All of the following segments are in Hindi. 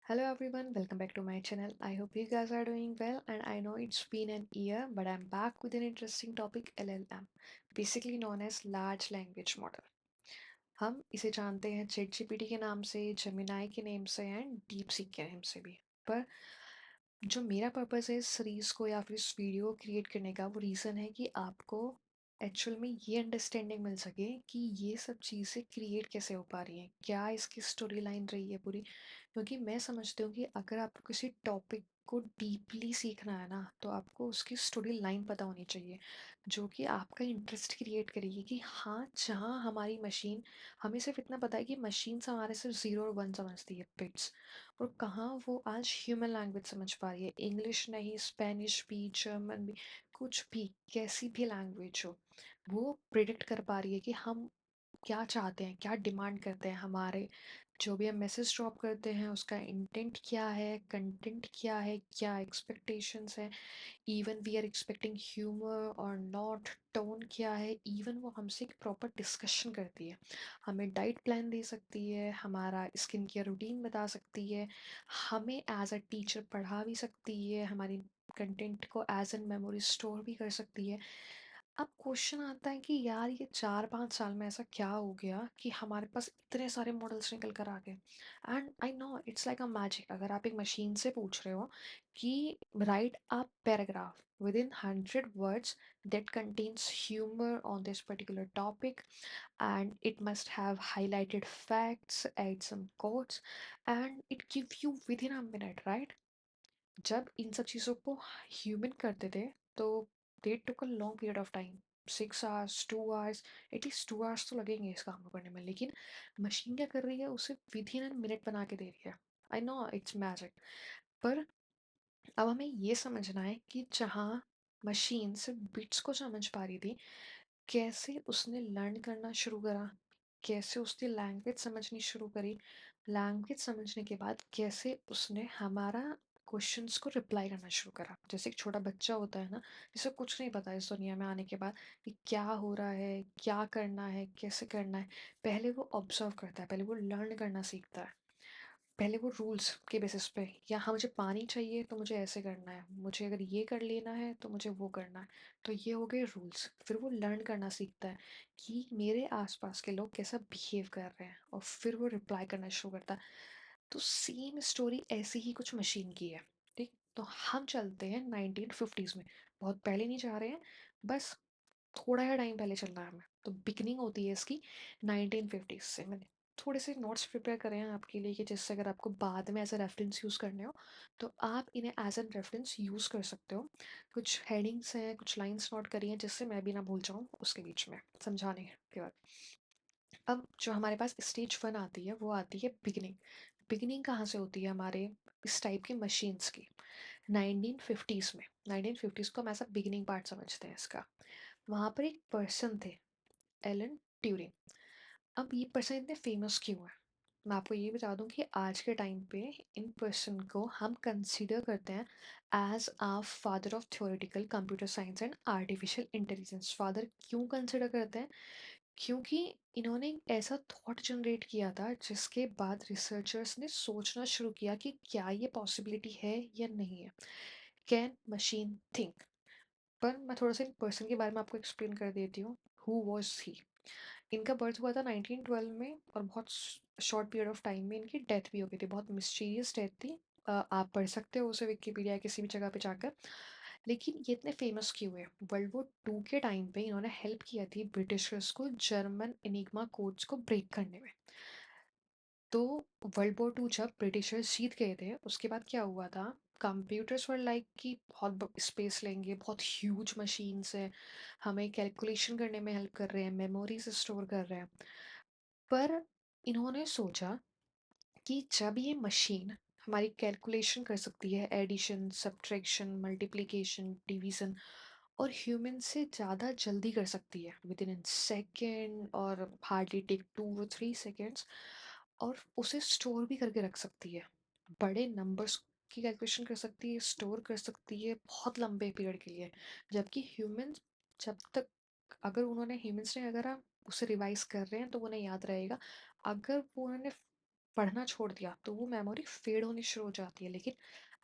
Hello everyone, welcome back to my channel. I hope you guys are doing well and I know it's been an year, but I'm back with an interesting topic LLM, basically known as large language model. हम इसे जानते हैं चैट जीपीटी के नाम से, जेमिनाई के नेम से एंड डीप सीक के नेम से भी। पर जो मेरा पर्पस है इस सीरीज को या फिर इस वीडियो को क्रिएट करने का वो रीज़न है कि आपको एक्चुअल में ये अंडरस्टैंडिंग मिल सके कि ये सब चीज़ें क्रिएट कैसे हो पा रही हैं, क्या इसकी स्टोरी लाइन रही है पूरी। क्योंकि मैं समझती हूँ कि अगर आपको किसी टॉपिक को डीपली सीखना है ना तो आपको उसकी स्टोरी लाइन पता होनी चाहिए, जो कि आपका इंटरेस्ट क्रिएट करेगी कि हाँ, जहाँ हमारी मशीन, हमें सिर्फ इतना पता है कि मशीन हमारे सिर्फ ज़ीरो और वन समझती है, बिट्स, और कहाँ वो आज ह्यूमन लैंग्वेज समझ पा रही है। इंग्लिश नहीं, स्पेनिश भी, जर्मन भी, कुछ भी, कैसी भी लैंग्वेज हो, वो प्रिडिक्ट कर पा रही है कि हम क्या चाहते हैं, क्या डिमांड करते हैं, हमारे जो भी हम मैसेज ड्रॉप करते हैं उसका इंटेंट क्या है, कंटेंट क्या है, क्या एक्सपेक्टेशंस है, even we are expecting humour or not, tone क्या है। इवन वो हमसे एक प्रॉपर डिस्कशन करती है, हमें डाइट प्लान दे सकती है, हमारा स्किन केयर रूटीन बता सकती है, हमें एज अ टीचर पढ़ा भी सकती है, हमारी कंटेंट को एज एन मेमोरी स्टोर भी कर सकती है। अब क्वेश्चन आता है कि यार ये 4-5 साल में ऐसा क्या हो गया कि हमारे पास इतने सारे मॉडल्स निकल कर आ गए। And I know it's like a magic. अगर आप एक मशीन से पूछ रहे हो कि right a paragraph with in 100 words that contains humor on this particular topic, and it must have highlighted facts, add some quotes, and it give you within a minute, right? जब इन सब चीज़ों को ह्यूमन करते थे तो they took a long period of time, 6 hours, 2 hours, at least 2 hours तो लगेंगे इस काम को करने में। लेकिन मशीन क्या कर रही है, उसे विद इन अ मिनट बना के दे रही है। I know it's magic. पर अब हमें ये समझना है कि जहाँ मशीन सिर्फ बिट्स को समझ पा रही थी, कैसे उसने लर्न करना शुरू करा, कैसे उसने लैंग्वेज समझनी शुरू करी, लैंग्वेज समझने के बाद कैसे उसने हमारा क्वेश्चंस को रिप्लाई करना शुरू करा। जैसे एक छोटा बच्चा होता है ना, जिसे कुछ नहीं पता इस दुनिया में आने के बाद कि क्या हो रहा है, क्या करना है, कैसे करना है। पहले वो ऑब्जर्व करता है, पहले वो लर्न करना सीखता है, पहले वो रूल्स के बेसिस पे, या हाँ मुझे पानी चाहिए तो मुझे ऐसे करना है, मुझे अगर ये कर लेना है तो मुझे वो करना है। तो ये हो गए रूल्स। फिर वो लर्न करना सीखता है कि मेरे आसपास के लोग कैसा बिहेव कर रहे हैं, और फिर वो रिप्लाई करना शुरू करता है। तो सेम स्टोरी ऐसी ही कुछ मशीन की है। ठीक, तो हम चलते हैं 1950s में। बहुत पहले नहीं जा रहे हैं, बस थोड़ा ही टाइम पहले चलना है हमें। तो बिगनिंग होती है इसकी 1950s से। मैंने थोड़े से नोट्स प्रिपेयर करे हैं आपके लिए कि जिससे अगर आपको बाद में एज अ रेफरेंस यूज़ करने हो तो आप इन्हें एज एन रेफरेंस यूज़ कर सकते हो। कुछ हेडिंग्स हैं, कुछ लाइंस नोट करी हैं जिससे मैं भी ना भूल जाऊँ उसके बीच में समझाने के बाद। अब जो हमारे पास स्टेज वन आती है वो आती है बिगनिंग। बिगनिंग कहाँ से होती है हमारे इस टाइप की मशीन्स की? 1950s में। 1950s को हम ऐसा बिगिनिंग पार्ट समझते हैं इसका। वहाँ पर एक पर्सन थे, एलन ट्यूरिंग। अब ये पर्सन इतने फेमस क्यों है? मैं आपको ये बता दूं कि आज के टाइम पे इन पर्सन को हम कंसीडर करते हैं as a father of theoretical computer science and artificial intelligence. Father क्यों कंसीडर करते हैं? क्योंकि इन्होंने एक ऐसा थॉट जनरेट किया था जिसके बाद रिसर्चर्स ने सोचना शुरू किया कि क्या ये पॉसिबिलिटी है या नहीं है। Can machine think? पर मैं थोड़ा सा इन पर्सन के बारे में आपको एक्सप्लेन कर देती हूँ। Who was he? इनका बर्थ हुआ था 1912 में, और बहुत शॉर्ट पीरियड ऑफ टाइम में इनकी डेथ भी हो गई थी। बहुत मिस्टीरियस डेथ थी। आप पढ़ सकते हो उसे विकिपीडिया किसी भी जगह पे जाकर। लेकिन ये इतने फेमस क्यों हुए? वर्ल्ड वॉर 2 के टाइम पे इन्होंने हेल्प किया थी ब्रिटिशर्स को जर्मन एनिग्मा कोड्स को ब्रेक करने में। तो वर्ल्ड वॉर 2 जब ब्रिटिशर्स जीत गए थे उसके बाद क्या हुआ था, कंप्यूटर्स वर लाइक कि बहुत स्पेस लेंगे, बहुत ह्यूज मशीन्स हैं, हमें कैलकुलेशन करने में हेल्प कर रहे हैं, मेमोरीज स्टोर कर रहे हैं। पर इन्होंने सोचा कि जब ये मशीन हमारी कैलकुलेशन कर सकती है, एडिशन, सब्ट्रैक्शन, मल्टीप्लिकेशन, डिवीजन, और ह्यूमन से ज़्यादा जल्दी कर सकती है विद इन सेकेंड, और हार्डली टेक 2 और 3 सेकेंड्स, और उसे स्टोर भी करके रख सकती है, बड़े नंबर्स की कैलकुलेशन कर सकती है, स्टोर कर सकती है बहुत लंबे पीरियड के लिए। जबकि ह्यूमन, जब तक, अगर उन्होंने ह्यूमंस ने, अगर आप उसे रिवाइज कर रहे हैं तो उन्हें याद रहेगा, अगर वो उन्होंने पढ़ना छोड़ दिया तो वो मेमोरी फेड होनी शुरू हो जाती है, लेकिन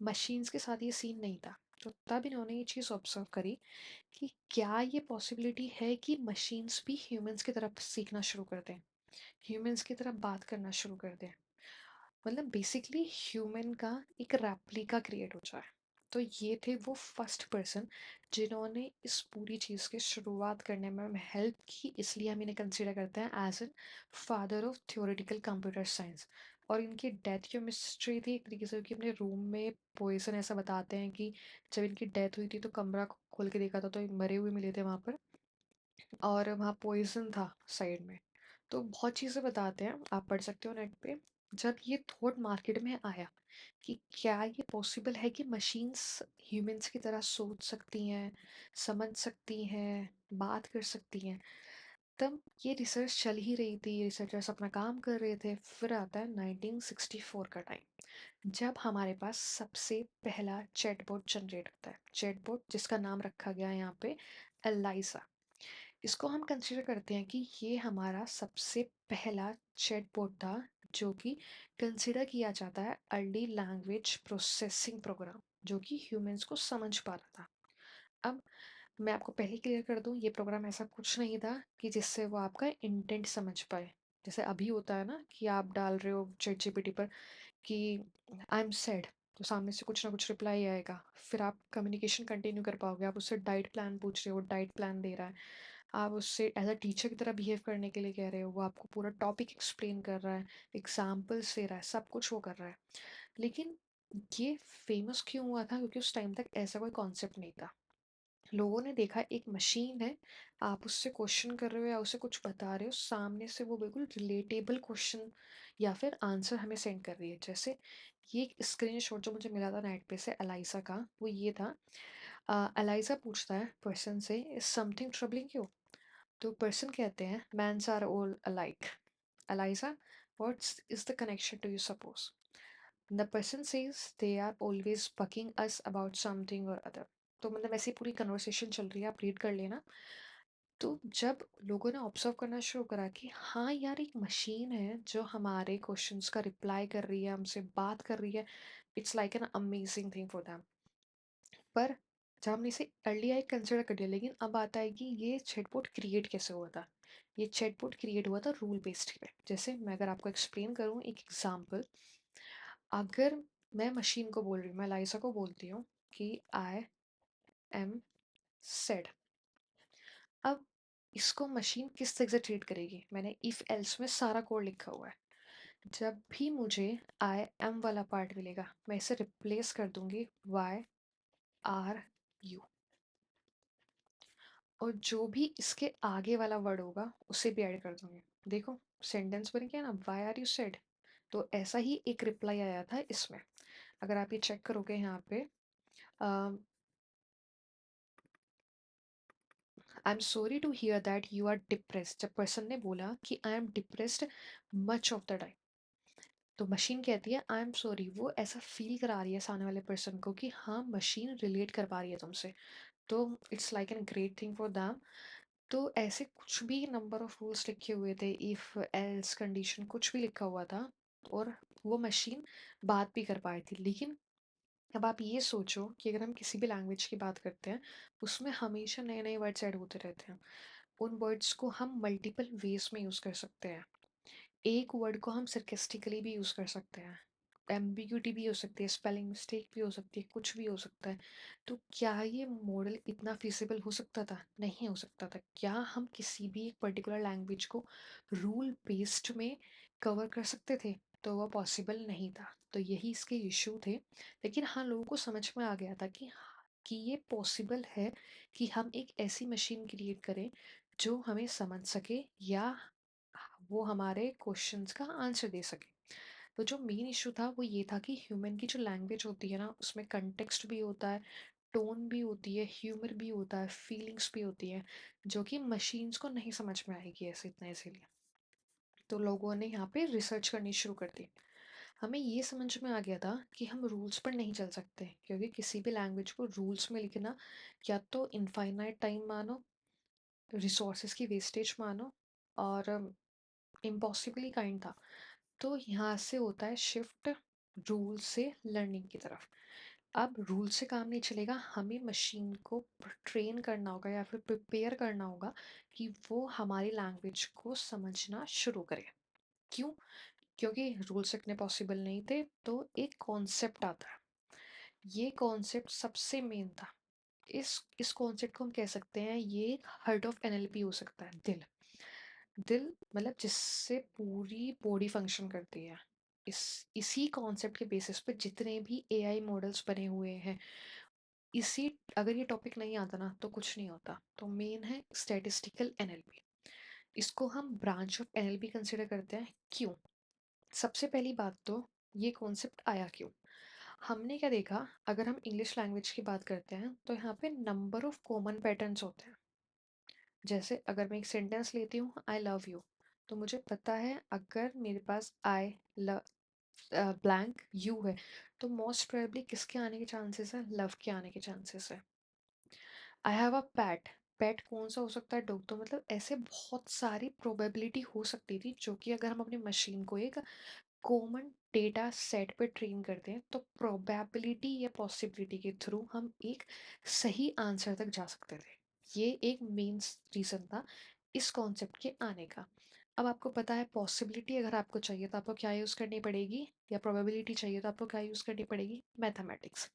मशीन्स के साथ ये सीन नहीं था। तो तब इन्होंने ये चीज़ ऑब्जर्व करी कि क्या ये पॉसिबिलिटी है कि मशीन्स भी ह्यूमंस की तरफ सीखना शुरू कर दें, ह्यूमंस की तरफ बात करना शुरू कर दें, मतलब बेसिकली ह्यूमन का एक रेप्लिका क्रिएट हो जाए। तो ये थे वो फर्स्ट पर्सन जिन्होंने इस पूरी चीज़ की शुरुआत करने में हमें हेल्प की, इसलिए हम इन्हें कंसिडर करते हैं as an father of theoretical computer science. और इनकी डेथ की मिस्ट्री थी एक तरीके से कि अपने रूम में पॉइजन, ऐसा बताते हैं कि जब इनकी डेथ हुई थी तो कमरा खोल के देखा था तो ये मरे हुए मिले थे वहाँ पर, और वहाँ पॉइजन था साइड में। तो बहुत चीज़ें बताते हैं, आप पढ़ सकते हो नेट पे। जब ये थॉट मार्केट में आया कि क्या ये पॉसिबल है कि मशीन्स ह्यूमंस की तरह सोच सकती हैं, समझ सकती हैं, बात कर सकती हैं, तब ये रिसर्च चल ही रही थी, रिसर्चर्स अपना काम कर रहे थे। फिर आता है 1964 का टाइम, जब हमारे पास सबसे पहला चैटबॉट जनरेट होता है। चैटबॉट जिसका नाम रखा गया है यहाँ पे एलाइजा। इसको हम कंसिडर करते हैं कि ये हमारा सबसे पहला चैटबॉट था जो कि कंसिडर किया जाता है अर्ली लैंग्वेज प्रोसेसिंग प्रोग्राम, जो कि ह्यूमंस को समझ पा रहा था। अब मैं आपको पहले क्लियर कर दूं, ये प्रोग्राम ऐसा कुछ नहीं था कि जिससे वो आपका इंटेंट समझ पाए। जैसे अभी होता है ना कि आप डाल रहे हो चैट जीपीटी पर कि आई एम सैड, तो सामने से कुछ ना कुछ रिप्लाई आएगा, फिर आप कम्युनिकेशन कंटिन्यू कर पाओगे। आप उससे डाइट प्लान पूछ रहे हो, डाइट प्लान दे रहा है। आप उससे एज अ टीचर की तरह बिहेव करने के लिए कह रहे हो, वो आपको पूरा टॉपिक एक्सप्लेन कर रहा है, एग्जाम्पल्स दे रहा है, सब कुछ वो कर रहा है। लेकिन ये फेमस क्यों हुआ था? क्योंकि उस टाइम तक ऐसा कोई कॉन्सेप्ट नहीं था। लोगों ने देखा एक मशीन है, आप उससे क्वेश्चन कर रहे हो या उसे कुछ बता रहे हो, सामने से वो बिल्कुल रिलेटेबल क्वेश्चन या फिर आंसर हमें सेंड कर रही है। जैसे ये एक स्क्रीनशॉट जो मुझे मिला था नेट पे से एलाइसा का, वो ये था। एलाइजा पूछता है पर्सन से, इज समथिंग ट्रबलिंग यू? तो पर्सन कहते हैं, mans are all alike. Eliza, what's is the connection to you suppose? The person says they are always bugging us about something or other. तो मतलब ऐसी पूरी कन्वर्सेशन चल रही है, आप रीड कर लेना। तो जब लोगों ने ऑब्जर्व करना शुरू करा कि हाँ यार, एक मशीन है जो हमारे क्वेश्चंस का रिप्लाई कर रही है, हमसे बात कर रही है, it's like an amazing thing for them. पर जब हमने इसे अर्ली आई कंसिडर कर लिया, लेकिन अब आता है कि ये चैटबॉट क्रिएट कैसे हुआ था। ये चैटबॉट क्रिएट हुआ था रूल बेस्ड पे। जैसे मैं अगर आपको एक्सप्लेन करूँ एक एग्जांपल, अगर मैं मशीन को बोल रही हूँ, मैं लाइसा को बोलती हूँ कि आई एम सेड। अब इसको मशीन किस तरह से ट्रीट करेगी? मैंने इफ एल्स में सारा कोड लिखा हुआ है। जब भी मुझे आई एम वाला पार्ट मिलेगा, मैं इसे रिप्लेस कर दूंगी वाई आर यू, और जो भी इसके आगे वाला वर्ड होगा उसे भी ऐड कर दूंगी। देखो सेंटेंस बन गया ना, वाई आर यू सेड। तो ऐसा ही एक रिप्लाई आया था इसमें। अगर आप ये चेक करोगे यहाँ पे, I am sorry to hear that you are depressed. जब पर्सन ने बोला कि I am depressed much of the time, तो मशीन कहती है आई एम सॉरी। वो ऐसा फील करा रही है सामने वाले पर्सन को कि हाँ, मशीन रिलेट कर पा रही है तुमसे। तो it's like an great thing for them. तो ऐसे कुछ भी नंबर ऑफ रूल्स लिखे हुए थे, इफ एल्स कंडीशन कुछ भी लिखा हुआ था, और वो मशीन बात भी कर पाई थी। लेकिन अब आप ये सोचो कि अगर हम किसी भी लैंग्वेज की बात करते हैं, उसमें हमेशा नए नए वर्ड्स ऐड होते रहते हैं। उन वर्ड्स को हम मल्टीपल वेज में यूज़ कर सकते हैं। एक वर्ड को हम सरकेस्टिकली भी यूज़ कर सकते हैं, एम्बिग्यूटी भी हो सकती है, स्पेलिंग मिस्टेक भी हो सकती है, कुछ भी हो सकता है। तो क्या ये मॉडल इतना फिजिबल हो सकता था? नहीं हो सकता था। क्या हम किसी भी एक पर्टिकुलर लैंग्वेज को रूल बेस्ड में कवर कर सकते थे? तो वह पॉसिबल नहीं था। तो यही इसके इशू थे। लेकिन हाँ, लोगों को समझ में आ गया था कि ये पॉसिबल है कि हम एक ऐसी मशीन क्रिएट करें जो हमें समझ सके, या वो हमारे क्वेश्चंस का आंसर दे सके। तो जो मेन इशू था वो ये था कि ह्यूमन की जो लैंग्वेज होती है ना, उसमें कंटेक्स्ट भी होता है, टोन भी होती है, ह्यूमर भी होता है, फीलिंग्स भी होती है, जो कि मशीन्स को नहीं समझ में आएगी ऐसे इतना इसीलिए। तो लोगों ने यहाँ पे रिसर्च करनी शुरू कर दी। हमें ये समझ में आ गया था कि हम रूल्स पर नहीं चल सकते, क्योंकि किसी भी लैंग्वेज को रूल्स में लिखना या तो इनफाइनाइट टाइम मानो, रिसोर्सेज की वेस्टेज मानो, और इम्पॉसिबली काइंड था। तो यहाँ से होता है शिफ्ट रूल से लर्निंग की तरफ। अब रूल से काम नहीं चलेगा, हमें मशीन को ट्रेन करना होगा या फिर प्रिपेयर करना होगा कि वो हमारी लैंग्वेज को समझना शुरू करे। क्यों? क्योंकि रूल्स इतने पॉसिबल नहीं थे, तो एक कॉन्सेप्ट आता है। ये कॉन्सेप्ट सबसे मेन था। इस कॉन्सेप्ट को हम कह सकते हैं, ये हार्ट ऑफ एनएलपी हो सकता है, दिल। दिल मतलब जिससे पूरी बॉडी फंक्शन करती है। इस इसी कॉन्सेप्ट के बेसिस पे जितने भी एआई मॉडल्स बने हुए हैं, इसी अगर ये टॉपिक नहीं आता ना तो कुछ नहीं होता। तो मेन है स्टैटिस्टिकल एनएलपी। इसको हम ब्रांच ऑफ एनएलपी कंसिडर करते हैं। क्यों? सबसे पहली बात तो, ये कॉन्सेप्ट आया क्यों? हमने क्या देखा, अगर हम इंग्लिश लैंग्वेज की बात करते हैं तो यहाँ पे नंबर ऑफ कॉमन पैटर्न्स होते हैं। जैसे अगर मैं एक सेंटेंस लेती हूँ, आई लव यू, तो मुझे पता है अगर मेरे पास आई लव ब्लैंक यू है, तो मोस्ट प्रोबेबली किसके आने के चांसेस है? लव के आने के चांसेस है। I have a PAT, PAT कौन सा हो सकता है? डॉग। तो मतलब ऐसे बहुत सारी प्रोबेबिलिटी हो सकती थी, जो कि अगर हम अपनी मशीन को एक कॉमन डेटा सेट पे ट्रेन करते हैं तो प्रोबेबिलिटी या पॉसिबिलिटी के थ्रू हम एक सही आंसर तक जा सकते थे। ये एक मेन रीज़न था इस कॉन्सेप्ट के आने का। अब आपको पता है, पॉसिबिलिटी अगर आपको चाहिए तो आपको क्या यूज़ करनी पड़ेगी, या प्रोबेबिलिटी चाहिए तो आपको क्या यूज़ करनी पड़ेगी? मैथमेटिक्स।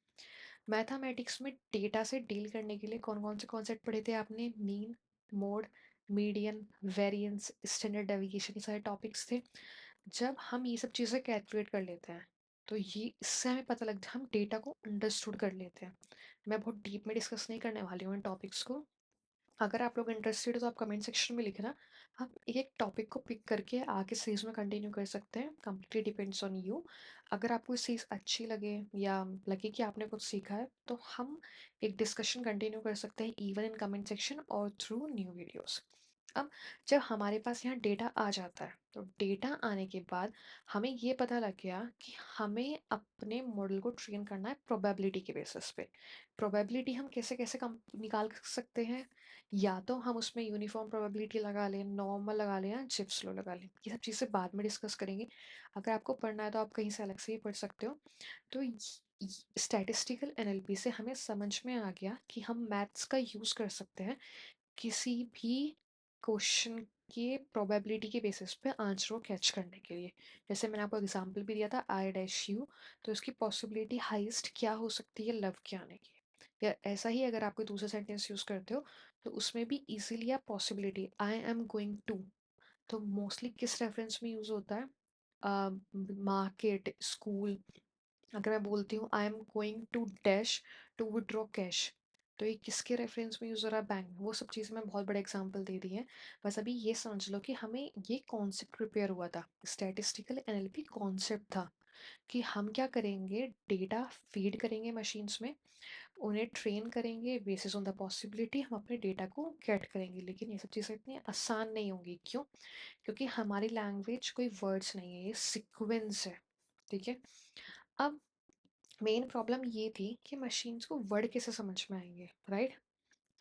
मैथमेटिक्स में डेटा से डील करने के लिए कौन कौन से कॉन्सेप्ट पढ़े थे आपने? Mean, mode, median, variance, standard deviation, ये सारे टॉपिक्स थे। जब हम ये सब चीज़ें कैलकुलेट कर लेते हैं, तो ये इससे हमें पता लगता है, हम डेटा को अंडरस्टूड कर लेते हैं। मैं बहुत डीप में डिस्कस नहीं करने वाली हूँ इन टॉपिक्स को। अगर आप लोग इंटरेस्टेड हो तो आप कमेंट सेक्शन में लिखना। हम एक एक टॉपिक को पिक करके आगे सीरीज में कंटिन्यू कर सकते हैं। Completely depends on you. अगर आपको सीरीज अच्छी लगे या लगे कि आपने कुछ सीखा है, तो हम एक डिस्कशन कंटिन्यू कर सकते हैं, इवन इन कमेंट सेक्शन और थ्रू न्यू वीडियोस। अब जब हमारे पास यहाँ डेटा आ जाता है, तो डेटा आने के बाद हमें ये पता लग गया कि हमें अपने मॉडल को ट्रेन करना है प्रोबेबिलिटी के बेसिस पे। प्रोबेबिलिटी हम कैसे कैसे कम निकाल सकते हैं? या तो हम उसमें यूनिफॉर्म प्रोबेबिलिटी लगा लें, नॉर्मल लगा लें, या जिप्स लो लगा लें। ये सब चीज़ें बाद में डिस्कस करेंगे। अगर आपको पढ़ना है तो आप कहीं से अलग से ही पढ़ सकते हो। तो स्टैटिस्टिकल एनएलपी से हमें समझ में आ गया कि हम मैथ्स का यूज़ कर सकते हैं किसी भी क्वेश्चन के प्रोबेबिलिटी के बेसिस पे आंसर को कैच करने के लिए। जैसे मैंने आपको एग्जांपल भी दिया था, आई डैश यू, तो इसकी पॉसिबिलिटी हाईएस्ट क्या हो सकती है? लव के आने की। या ऐसा ही अगर आप कोई दूसरा सेंटेंस यूज़ करते हो, तो उसमें भी इजीली आप possibility, I am going to, तो मोस्टली किस रेफरेंस में यूज़ होता है? Market, school. अगर मैं बोलती हूँ I am going to dash to withdraw cash, तो ये किसके रेफरेंस में यूज़ हो रहा है? बैंक। वो सब चीज़ें मैं बहुत बड़े एग्जांपल दे दी हैं। बस अभी ये समझ लो कि हमें ये कॉन्सेप्ट प्रिपेयर हुआ था, स्टैटिस्टिकल एनएलपी कॉन्सेप्ट था, कि हम क्या करेंगे, डेटा फीड करेंगे मशीन्स में, उन्हें ट्रेन करेंगे, बेसिस ऑन द पॉसिबिलिटी हम अपने डेटा को गेट करेंगे। लेकिन ये सब चीज़ें इतनी आसान नहीं होंगी। क्यों? क्योंकि हमारी लैंग्वेज कोई वर्ड्स नहीं है, ये सीक्वेंस है। ठीक है। अब मेन प्रॉब्लम ये थी कि मशीन्स को वर्ड कैसे समझ में आएंगे, राइट?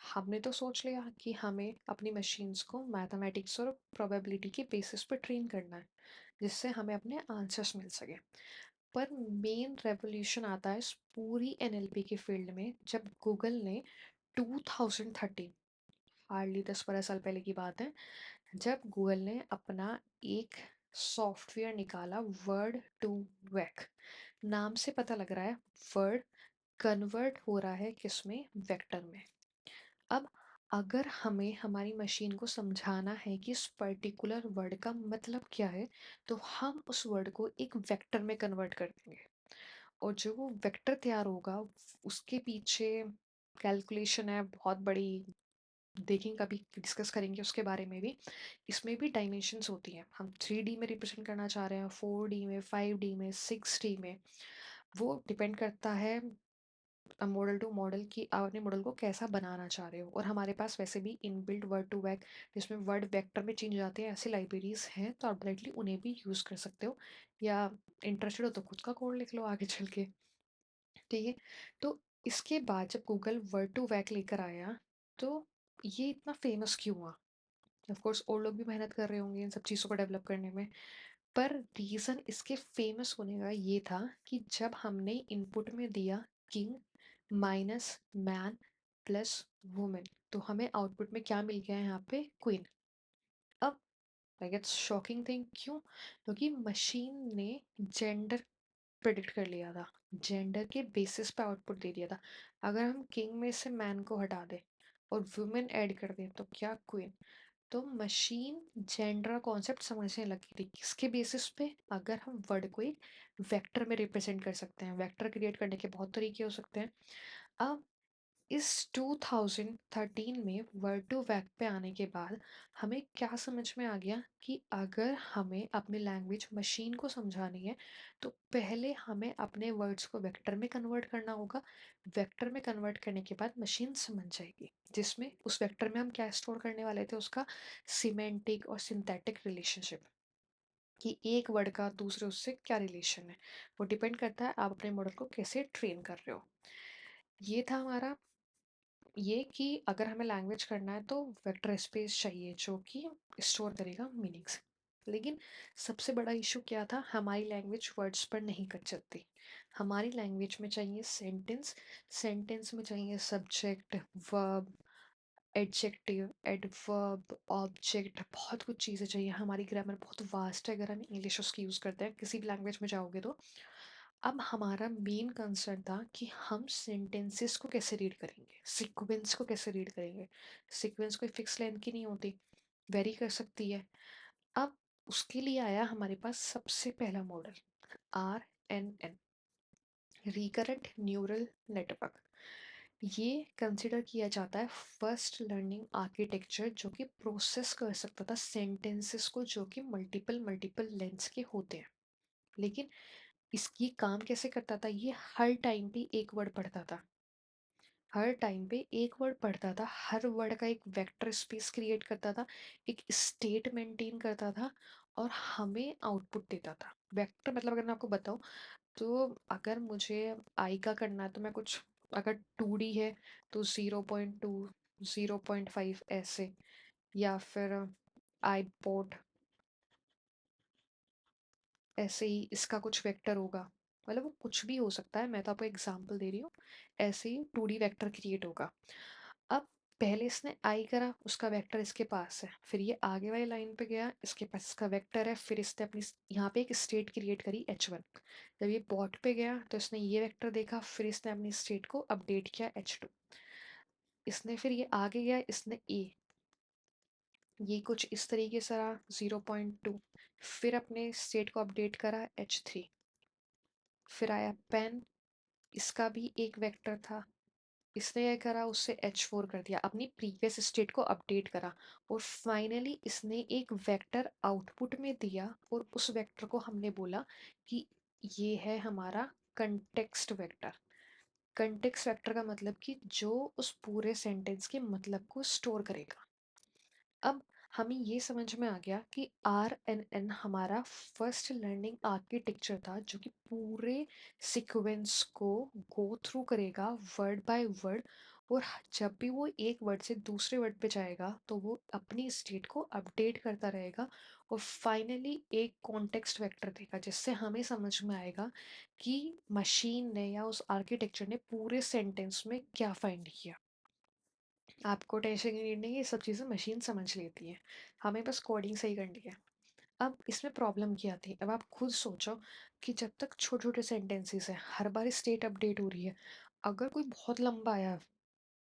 हमने तो सोच लिया कि हमें अपनी मशीन्स को मैथमेटिक्स और प्रोबेबिलिटी के बेसिस पर ट्रेन करना है, जिससे हमें अपने आंसर्स मिल सके। पर मेन रेवोल्यूशन आता है इस पूरी एनएलपी के फील्ड में, जब गूगल ने 2013, हार्डली 10-12 साल पहले की बात है, जब गूगल ने अपना एक सॉफ्टवेयर निकाला, वर्ड टू वेक। नाम से पता लग रहा है, वर्ड कन्वर्ट हो रहा है किसमें? वेक्टर में। अब अगर हमें हमारी मशीन को समझाना है कि इस पर्टिकुलर वर्ड का मतलब क्या है, तो हम उस वर्ड को एक वेक्टर में कन्वर्ट कर देंगे। और जो वो वेक्टर तैयार होगा, उसके पीछे कैलकुलेशन है बहुत बड़ी, देखेंगे कभी, डिस्कस करेंगे उसके बारे में भी। इसमें भी डायमेंशंस होती हैं, हम 3D में रिप्रेजेंट करना चाह रहे हैं, 4D में, 5D में, 6D में। वो डिपेंड करता है मॉडल टू मॉडल की, आप अपने मॉडल को कैसा बनाना चाह रहे हो। और हमारे पास वैसे भी इनबिल्ट वर्ड टू वैक, जिसमें वर्ड वेक्टर में चेंज आते हैं, ऐसी लाइब्रेरीज हैं, तो आप डायरेक्टली उन्हें भी यूज़ कर सकते हो। या इंटरेस्टेड हो तो खुद का कोड लिख लो आगे चल के। ठीक है। तो इसके बाद जब गूगल वर्ड टू वैक लेकर आया, तो ये इतना फेमस क्यों हुआ? ऑफ कोर्स और लोग भी मेहनत कर रहे होंगे इन सब चीज़ों को डेवलप करने में। पर रीज़न इसके फेमस होने का ये था कि जब हमने इनपुट में दिया king minus man plus women, तो हमें आउटपुट में क्या मिल गया है यहाँ पे क्वीन। अब लाइक इट्स शॉकिंग थिंग, क्यों? क्योंकि मशीन ने जेंडर प्रेडिक्ट कर लिया था, जेंडर के बेसिस पे आउटपुट दे दिया था। अगर हम किंग में से मैन को हटा दें और वुमेन ऐड कर दें तो क्या क्वीन। तो मशीन जेंडर कॉन्सेप्ट समझने लगी थी किसके बेसिस पे, अगर हम वर्ड को एक वेक्टर में रिप्रेजेंट कर सकते हैं। वेक्टर क्रिएट करने के बहुत तरीके हो सकते हैं। अब इस 2013 में वर्ड टू वैक पे आने के बाद हमें क्या समझ में आ गया कि अगर हमें अपनी लैंग्वेज मशीन को समझानी है तो पहले हमें अपने वर्ड्स को वेक्टर में कन्वर्ट करना होगा। वेक्टर में कन्वर्ट करने के बाद मशीन समझ जाएगी, जिसमें उस वेक्टर में हम क्या स्टोर करने वाले थे, उसका सिमेंटिक और सिंथेटिक रिलेशनशिप, कि एक वर्ड का दूसरे उससे क्या रिलेशन है। वो डिपेंड करता है आप अपने मॉडल को कैसे ट्रेन कर रहे हो। ये था हमारा ये कि अगर हमें लैंग्वेज करना है तो वेक्टर स्पेस चाहिए जो कि स्टोर करेगा मीनिंग्स। लेकिन सबसे बड़ा इशू क्या था, हमारी लैंग्वेज वर्ड्स पर नहीं कर सकती। हमारी लैंग्वेज में चाहिए सेंटेंस, सेंटेंस में चाहिए subject, verb, adjective, adverb, object, बहुत कुछ चीज़ें चाहिए। हमारी ग्रामर बहुत वास्ट है अगर हम इंग्लिश उसकी यूज़ करते हैं, किसी भी लैंग्वेज में जाओगे तो। अब हमारा मेन कंसर्न था कि हम सेंटेंसेस को कैसे रीड करेंगे, सीक्वेंस को कैसे रीड करेंगे। सीक्वेंस कोई फिक्स लेंथ की नहीं होती, वेरी कर सकती है। अब उसके लिए आया हमारे पास सबसे पहला model, RNN, recurrent neural network. ये कंसिडर किया जाता है फर्स्ट लर्निंग आर्किटेक्चर जो कि प्रोसेस कर सकता था सेंटेंसेस को जो कि मल्टीपल मल्टीपल लेंथ्स के होते हैं। लेकिन इसकी काम कैसे करता था, ये हर टाइम पे एक वर्ड पढ़ता था, हर टाइम पे एक वर्ड पढ़ता था, हर वर्ड का एक वेक्टर स्पेस क्रिएट करता था, एक स्टेट मेंटेन करता था और हमें आउटपुट देता था। वेक्टर मतलब अगर मैं आपको बताऊं तो अगर मुझे आई का करना है तो मैं कुछ, अगर 2D है तो 0.2, 0.5 ऐसे, या फिर आई पोर्ट, ऐसे ही इसका कुछ वेक्टर होगा। मतलब वो कुछ भी हो सकता है, मैं तो आपको एग्जांपल दे रही हूँ। ऐसे ही 2D वेक्टर क्रिएट होगा। अब पहले इसने आई करा, उसका वेक्टर इसके पास है, फिर ये आगे वाली लाइन पे गया, इसके पास इसका वेक्टर है, फिर इसने अपनी यहाँ पे एक स्टेट क्रिएट करी H1। जब ये बॉट पे गया तो इसने ये वेक्टर देखा, फिर इसने अपनी स्टेट को अपडेट किया H2। इसने फिर ये आगे गया, इसने ये कुछ इस तरीके से रहा 0.2, फिर अपने स्टेट को अपडेट करा H3। फिर आया पेन, इसका भी एक वेक्टर था, इसने क्या करा, उससे H4 कर दिया, अपनी प्रीवियस स्टेट को अपडेट करा। और फाइनली इसने एक वेक्टर आउटपुट में दिया और उस वेक्टर को हमने बोला कि ये है हमारा कंटेक्स्ट वेक्टर। कंटेक्स्ट वेक्टर का मतलब कि जो उस पूरे सेंटेंस के मतलब को स्टोर करेगा। अब हमें ये समझ में आ गया कि RNN हमारा फर्स्ट लर्निंग आर्किटेक्चर था जो कि पूरे सीक्वेंस को गो थ्रू करेगा वर्ड बाय वर्ड। और जब भी वो एक वर्ड से दूसरे वर्ड पे जाएगा तो वो अपनी स्टेट को अपडेट करता रहेगा और फाइनली एक कॉन्टेक्स्ट वेक्टर देगा, जिससे हमें समझ में आएगा कि मशीन ने या उस आर्किटेक्चर ने पूरे सेंटेंस में क्या फाइंड किया। आपको टेंशन की नीड नहीं है, ये सब चीज़ें मशीन समझ लेती है, हमें बस कोडिंग सही करनी है। अब इसमें प्रॉब्लम क्या आती है, अब आप खुद सोचो कि जब तक छोटे छोटे सेंटेंसेस हैं हर बार स्टेट अपडेट हो रही है, अगर कोई बहुत लंबा आया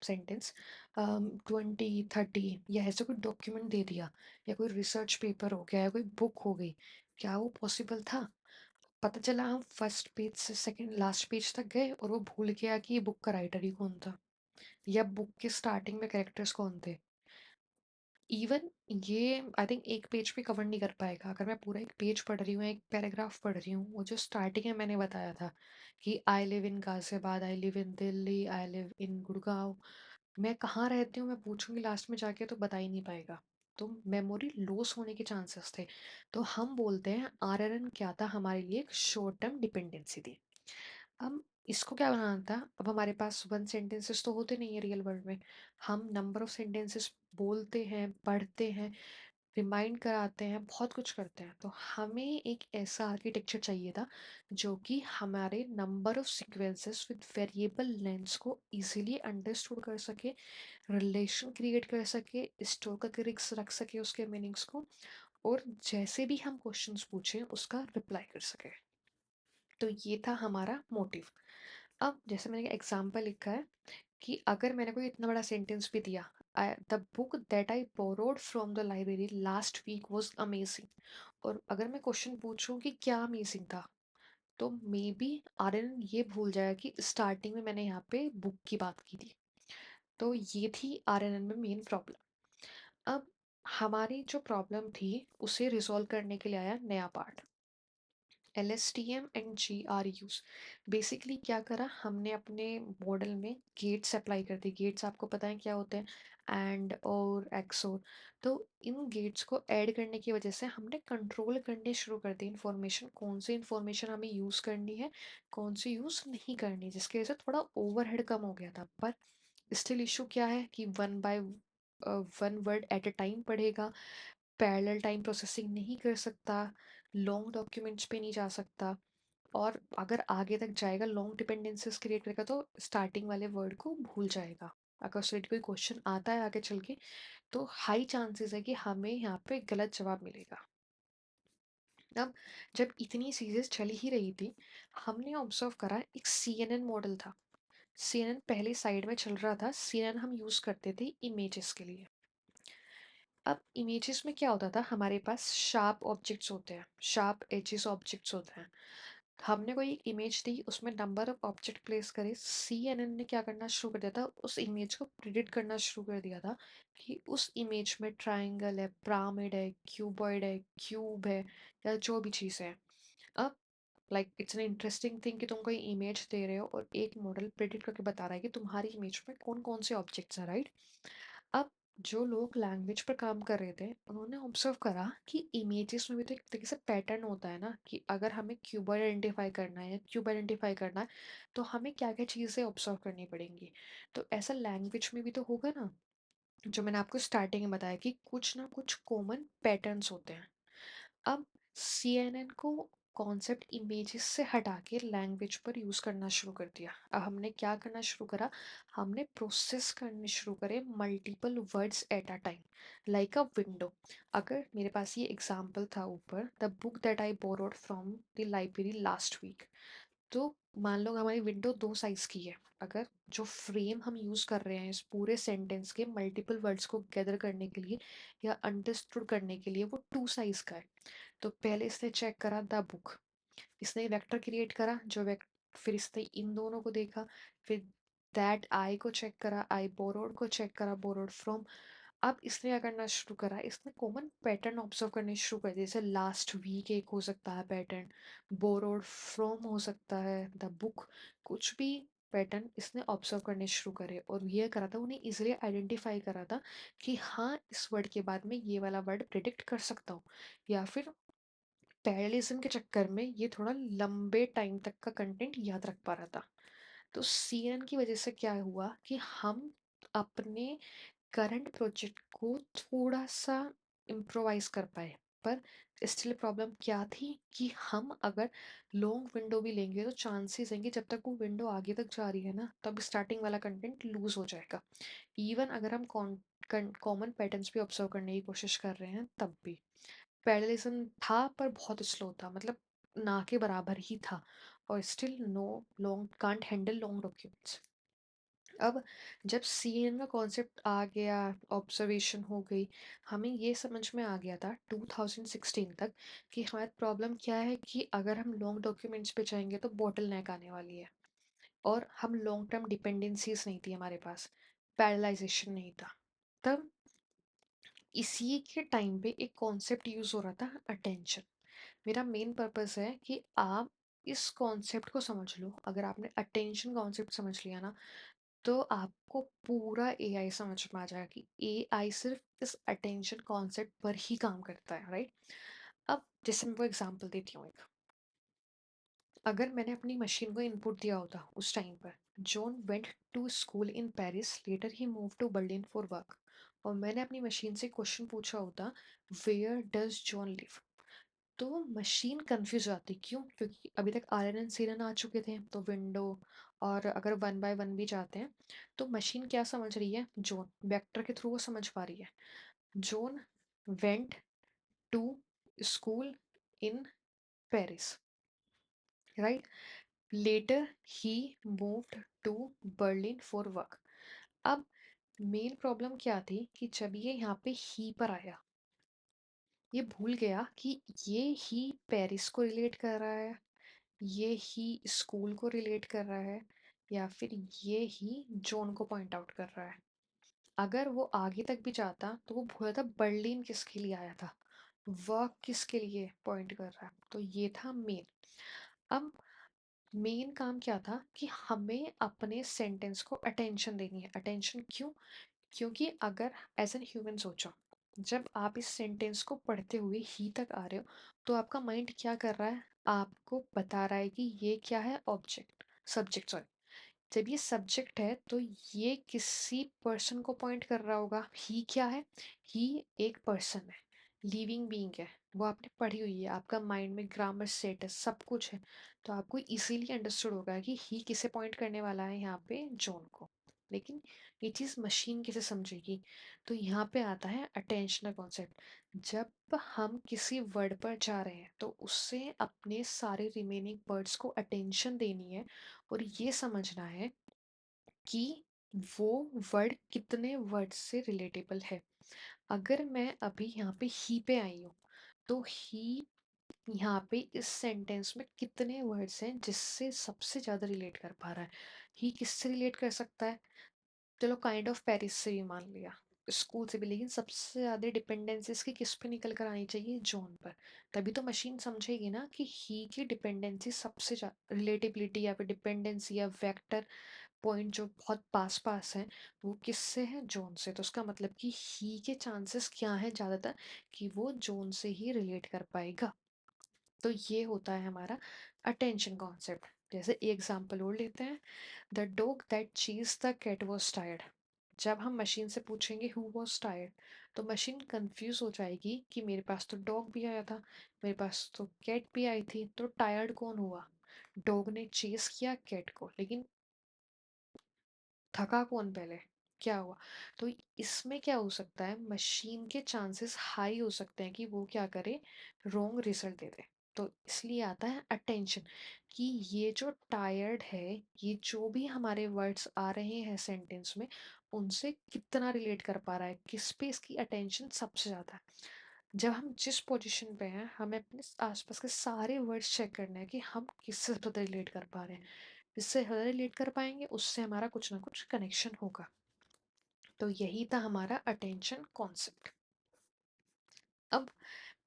सेंटेंस, 20, 30, या ऐसे कोई डॉक्यूमेंट दे दिया, या कोई रिसर्च पेपर हो गया, या कोई बुक हो गई, क्या वो पॉसिबल था? पता चला हम फर्स्ट पेज से सेकंड लास्ट पेज तक गए और वो भूल गया कि ये बुक का राइटर ही कौन था, या बुक के स्टार्टिंग में कैरेक्टर्स कौन थे। इवन ये आई थिंक एक पेज पे कवर नहीं कर पाएगा। अगर मैं पूरा एक पेज पढ़ रही हूँ, एक पैराग्राफ पढ़ रही हूँ, वो जो स्टार्टिंग है मैंने बताया था कि I live in Ghaziabad, I live in Delhi, I live in Gurgaon, मैं कहाँ रहती हूँ मैं पूछूंगी लास्ट में जाके तो बता ही नहीं पाएगा। तो मेमोरी लॉस होने के चांसेस थे। तो हम बोलते हैं RNN क्या था, हमारे लिए एक शॉर्ट टर्म डिपेंडेंसी थी। अब इसको क्या बनाना था, अब हमारे पास वन सेंटेंसेस तो होते नहीं है रियल वर्ल्ड में, हम नंबर ऑफ सेंटेंसेस बोलते हैं, पढ़ते हैं। रिमाइंड कराते हैं, बहुत कुछ करते हैं। तो हमें एक ऐसा आर्किटेक्चर चाहिए था जो कि हमारे number of sequences with variable lengths को इजीली अंडरस्टूड कर सके, रिलेशन क्रिएट कर सके, स्टोर करके रख सके उसके मीनिंग्स को, और जैसे भी हम क्वेश्चंस पूछें उसका रिप्लाई कर सके। तो ये था हमारा मोटिव। अब जैसे मैंने एग्जाम्पल लिखा है कि अगर मैंने कोई इतना बड़ा सेंटेंस भी दिया, the book that I borrowed from the library last week was amazing, और अगर मैं क्वेश्चन पूछूं कि क्या अमेजिंग था, तो मे बी आर्यन ये भूल जाएगा कि स्टार्टिंग में मैंने यहाँ पे बुक की बात की थी। तो ये थी आर्यन में मेन प्रॉब्लम। अब हमारी जो प्रॉब्लम थी उसे रिजॉल्व करने के लिए आया नया part, LSTM and GRUs। Basically क्या करा हमने अपने मॉडल में गेट्स अप्लाई कर दी। गेट्स आपको पता है क्या होते हैं, एंड और एक्सोर। तो इन गेट्स को ऐड करने की वजह से हमने कंट्रोल करने शुरू कर दी इन्फॉर्मेशन, कौन सी इन्फॉर्मेशन हमें यूज़ करनी है, कौन सी यूज़ नहीं करनी, जिसकी वजह से थोड़ा ओवरहेड कम हो गया था। पर स्टिल इशू क्या है कि one by one word at a time पढ़ेगा, पैरेलल टाइम प्रोसेसिंग नहीं कर सकता, लॉन्ग डॉक्यूमेंट्स पे नहीं जा सकता, और अगर आगे तक जाएगा लॉन्ग डिपेंडेंसीज क्रिएट करेगा तो स्टार्टिंग वाले वर्ड को भूल जाएगा। अगर उससे कोई क्वेश्चन आता है आगे चल के, तो हाई चांसेस है कि हमें यहाँ पे गलत जवाब मिलेगा। अब जब इतनी चीजें चल ही रही थी, हमने ऑब्जर्व करा एक CNN मॉडल था। CNN पहले साइड में चल रहा था। CNN हम यूज करते थे इमेजेस के लिए। अब इमेजेस में क्या होता था, हमारे पास शार्प ऑब्जेक्ट्स होते हैं, शार्प एजेस ऑब्जेक्ट्स होते हैं। हमने कोई एक इमेज दी, उसमें नंबर ऑफ ऑब्जेक्ट प्लेस करे, CNN ने क्या करना शुरू कर दिया था, उस इमेज को प्रिडिक्ट करना शुरू कर दिया था कि उस इमेज में ट्राइंगल है, पिरामिड है, क्यूबॉइड है, क्यूब है, या जो भी चीज़ है। अब like it's an interesting thing कि तुम कोई इमेज दे रहे हो और एक मॉडल प्रिडिक्ट करके बता रहा है कि तुम्हारी इमेज में कौन कौन से ऑब्जेक्ट्स हैं, राइट। अब जो लोग लैंग्वेज पर काम कर रहे थे उन्होंने ऑब्जर्व करा कि इमेजेस में भी तो एक तरीके से पैटर्न होता है ना, कि अगर हमें क्यूब आइडेंटिफाई करना है या क्यूब आइडेंटिफाई करना है तो हमें क्या क्या चीज़ें ऑब्जर्व करनी पड़ेंगी। तो ऐसा लैंग्वेज में भी तो होगा ना, जो मैंने आपको स्टार्टिंग में बताया कि कुछ ना कुछ कॉमन पैटर्न्स होते हैं। अब CNN को कॉन्सेप्ट इमेजेस से हटा के लैंग्वेज पर यूज़ करना शुरू कर दिया। अब हमने क्या करना शुरू करा, हमने प्रोसेस करने शुरू करे multiple words at a time, like a window. अगर मेरे पास ये एग्जाम्पल था ऊपर, the book that I borrowed from the library last week, तो मान लो हमारी विंडो दो साइज की है। अगर जो फ्रेम हम यूज कर रहे हैं इस पूरे सेंटेंस के मल्टीपल वर्ड्स को गैदर करने के लिए या अंडरस्टूड करने के लिए, वो टू साइज का है। तो पहले इसने चेक करा द बुक, इसने वेक्टर क्रिएट करा जो फिर इसने इन दोनों को देखा, फिर दैट आई को चेक करा, आई बोरोड को चेक करा, बोरोड फ्रॉम। अब इसने क्या करना शुरू करा, इसने कॉमन पैटर्न ऑब्जर्व करने शुरू कर दिए। जैसे लास्ट वीक एक हो सकता है पैटर्न, बोरोड फ्रॉम हो सकता है, द बुक, कुछ भी पैटर्न इसने ऑब्जर्व करने शुरू करे, और ये करा था उन्हें इजिली आइडेंटिफाई करा था कि हाँ इस वर्ड के बाद में ये वाला वर्ड प्रिडिक्ट कर सकता हूँ। या फिर पैरेललिज्म के चक्कर में ये थोड़ा लंबे टाइम तक का कंटेंट याद रख पा रहा था। तो CNN की वजह से क्या हुआ कि हम अपने करंट प्रोजेक्ट को थोड़ा सा इम्प्रोवाइज कर पाए। पर स्टिल प्रॉब्लम क्या थी कि हम अगर लॉन्ग विंडो भी लेंगे तो चांसेस हैं कि जब तक वो विंडो आगे तक जा रही है ना, तब स्टार्टिंग वाला कंटेंट लूज हो जाएगा। इवन अगर हम कॉमन पैटर्न्स भी ऑब्जर्व करने की कोशिश कर रहे हैं तब भी पैरेललिज्म था, पर बहुत स्लो था, मतलब ना के बराबर ही था। और still no, long can't handle long documents. अब जब CNN का कॉन्सेप्ट आ गया, ऑब्जर्वेशन हो गई, हमें ये समझ में आ गया था 2016 तक कि हमारी प्रॉब्लम क्या है, कि अगर हम लॉन्ग डॉक्यूमेंट्स पे जाएंगे तो बॉटल नेक आने वाली है, और हम लॉन्ग टर्म डिपेंडेंसीज नहीं थी हमारे पास, पैरालाइजेशन नहीं था। तब इसी के टाइम पे एक कॉन्सेप्ट यूज हो रहा था, अटेंशन। मेरा मेन पर्पस है कि आप इस कॉन्सेप्ट को समझ लो। अगर आपने अटेंशन कॉन्सेप्ट समझ लिया ना, तो आपको पूरा AI समझ में आ जाएगा कि AI सिर्फ इस अटेंशन कॉन्सेप्ट पर ही काम करता है, राइट। अब जैसे मैं वो एग्जांपल देती हूँ एक, अगर मैंने अपनी मशीन को इनपुट दिया होता उस टाइम पर, John went to school in Paris, later he move to Berlin for work, और मैंने अपनी मशीन से क्वेश्चन पूछा होता, वेयर डज जॉन लिव। तो मशीन कंफ्यूज आती क्यों, क्योंकि अभी तक आर एन सीरन आ चुके थे, तो विंडो और अगर वन बाय वन भी जाते हैं तो मशीन क्या समझ रही है, जोन वेक्टर के थ्रू वो समझ पा रही है। John went to school in Paris, right. Later he moved to Berlin for work. अब मेन प्रॉब्लम क्या थी कि जब ये यहाँ पे ही पर आया, ये भूल गया कि ये ही पेरिस को रिलेट कर रहा है, ये ही स्कूल को रिलेट कर रहा है, या फिर ये ही जोन को पॉइंट आउट कर रहा है। अगर वो आगे तक भी जाता तो वो भूला था बर्लिन किसके लिए आया था, वर्क किसके लिए पॉइंट कर रहा है। तो ये था मेन। अब मेन काम क्या था कि हमें अपने सेंटेंस को अटेंशन देनी है। अटेंशन क्यों, क्योंकि अगर एज एन ह्यूमन सोचो, जब आप इस सेंटेंस को पढ़ते हुए ही तक आ रहे हो तो आपका माइंड क्या कर रहा है, आपको बता रहा है कि ये क्या है, ऑब्जेक्ट, सब्जेक्ट सॉरी। जब ये सब्जेक्ट है तो ये किसी पर्सन को पॉइंट कर रहा होगा। ही क्या है, ही एक पर्सन है, लिविंग बीइंग है। वो आपने पढ़ी हुई है, आपका माइंड में ग्रामर सेट है, सब कुछ है। तो आपको इजीली अंडरस्टूड होगा कि ही किसे पॉइंट करने वाला है, यहाँ पे जॉन को। लेकिन ये चीज़ मशीन कैसे समझेगी, तो यहाँ पे आता है अटेंशनल कॉन्सेप्ट। जब हम किसी वर्ड पर जा रहे हैं तो उससे अपने सारे रिमेनिंग वर्ड्स को अटेंशन देनी है और ये समझना है कि वो वर्ड कितने वर्ड से रिलेटेबल है। अगर मैं अभी यहाँ पे ही पे आई हूँ तो ही यहाँ पे इस सेंटेंस में कितने वर्ड्स हैं जिससे सबसे ज़्यादा रिलेट कर पा रहा है। ही किससे रिलेट कर सकता है, चलो काइंड ऑफ पेरिस से भी मान लिया, स्कूल से भी, लेकिन सबसे ज़्यादा डिपेंडेंसी इसकी किस पे निकल कर आनी चाहिए, जॉन पर। तभी तो मशीन समझेगी ना कि ही की डिपेंडेंसी सबसे ज़्यादा, रिलेटेबिलिटी या फिर डिपेंडेंसी या वेक्टर पॉइंट जो बहुत पास पास है, वो किससे है, जोन से। तो उसका मतलब कि ही के चांसेस क्या है ज़्यादातर कि वो जोन से ही रिलेट कर पाएगा। तो ये होता है हमारा अटेंशन कॉन्सेप्ट। जैसे एग्जाम्पल और लेते हैं, द डॉग दैट चीज द कैट वॉज टायर्ड। जब हम मशीन से पूछेंगे हु वॉज टायर्ड, तो मशीन कंफ्यूज हो जाएगी कि मेरे पास तो डॉग भी आया था, मेरे पास तो कैट भी आई थी, तो टायर्ड कौन हुआ, डॉग ने चेस किया कैट को, लेकिन थका कौन पहले, क्या हुआ। तो इसमें क्या हो सकता है, मशीन के चांसेस हाई हो सकते हैं कि वो क्या करे, रॉन्ग रिजल्ट दे दे। तो इसलिए आता है अटेंशन कि ये जो टायर्ड है, ये जो भी हमारे वर्ड्स आ रहे हैं सेंटेंस में, उनसे कितना रिलेट कर पा रहा है, किस पे इसकी अटेंशन सबसे ज़्यादा है। जब हम जिस पोजीशन पे हैं, हमें अपने आसपास के सारे वर्ड्स चेक करने हैं कि हम किससे ज़्यादा रिलेट कर पा रहे हैं। जिससे ज़्यादा रिलेट कर पाएंगे उससे हमारा कुछ ना कुछ कनेक्शन होगा। तो यही था हमारा अटेंशन कॉन्सेप्ट। अब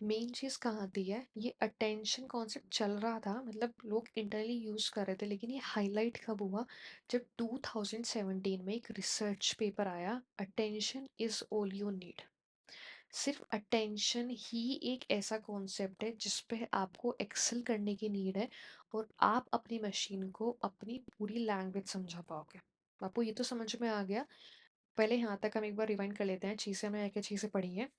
मेन चीज़ कहाँ आती है, ये अटेंशन कॉन्सेप्ट चल रहा था, मतलब लोग इंटरनली यूज़ कर रहे थे, लेकिन ये हाईलाइट कब हुआ, जब 2017 में एक रिसर्च पेपर आया, attention is all you need. सिर्फ अटेंशन ही एक ऐसा कॉन्सेप्ट है जिस पे आपको एक्सेल करने की नीड है और आप अपनी मशीन को अपनी पूरी लैंग्वेज समझा पाओगे। आपको ये तो समझ में आ गया। पहले यहाँ तक हम एक बार रिवाइंड कर लेते हैं, चीज़ें हमने क्या चीज़ें पढ़ी हैं।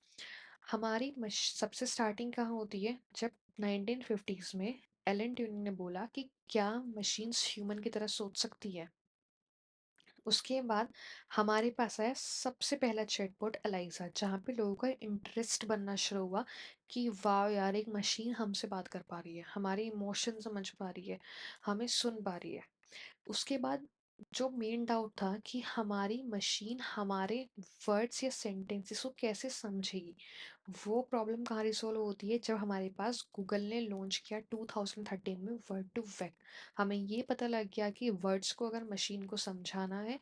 हमारी सबसे स्टार्टिंग कहाँ होती है, जब 1950s में एलन ट्यूरिंग ने बोला कि क्या मशीन्स ह्यूमन की तरह सोच सकती है। उसके बाद हमारे पास आया सबसे पहला चैटबॉट एलाइजा, जहाँ पे लोगों का इंटरेस्ट बनना शुरू हुआ कि वाह यार, एक मशीन हमसे बात कर पा रही है, हमारे इमोशन समझ पा रही है, हमें सुन पा रही है। उसके बाद जो मेन डाउट था कि हमारी मशीन हमारे वर्ड्स या सेंटेंसेस को कैसे समझेगी, वो प्रॉब्लम कहाँ रिसोल्व होती है, जब हमारे पास गूगल ने लॉन्च किया 2013 में वर्ड टू वेक्ट। हमें ये पता लग गया कि वर्ड्स को अगर मशीन को समझाना है,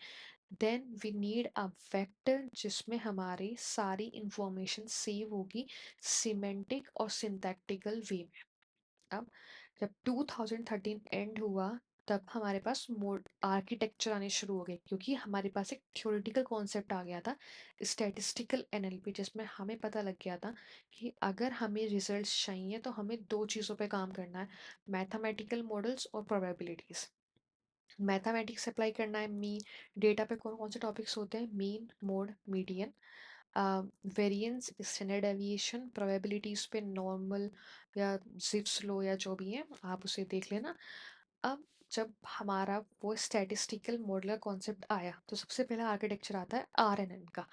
then we need a vector जिसमें हमारी सारी इंफॉर्मेशन सेव होगी सिमेंटिक और सिंथेटिकल वे में। अब जब 2013 एंड हुआ, तब हमारे पास मोड आर्किटेक्चर आने शुरू हो गए, क्योंकि हमारे पास एक थ्योरेटिकल कॉन्सेप्ट आ गया था, स्टैटिस्टिकल एनएलपी, जिसमें हमें पता लग गया था कि अगर हमें रिजल्ट्स चाहिए तो हमें दो चीज़ों पे काम करना है, मैथमेटिकल मॉडल्स और प्रोबेबिलिटीज़। मैथमेटिक्स अप्लाई करना है, मी डेटा पे कौन कौन से टॉपिक्स होते हैं, mean mode median, variance, standard deviation, probabilities पे नॉर्मल या जिप्स लो या जो भी है आप उसे देख लेना। अब जब हमारा वो स्टैटिस्टिकल मॉडल का कॉन्सेप्ट आया तो सबसे पहला आर्किटेक्चर आता है आरएनएन का।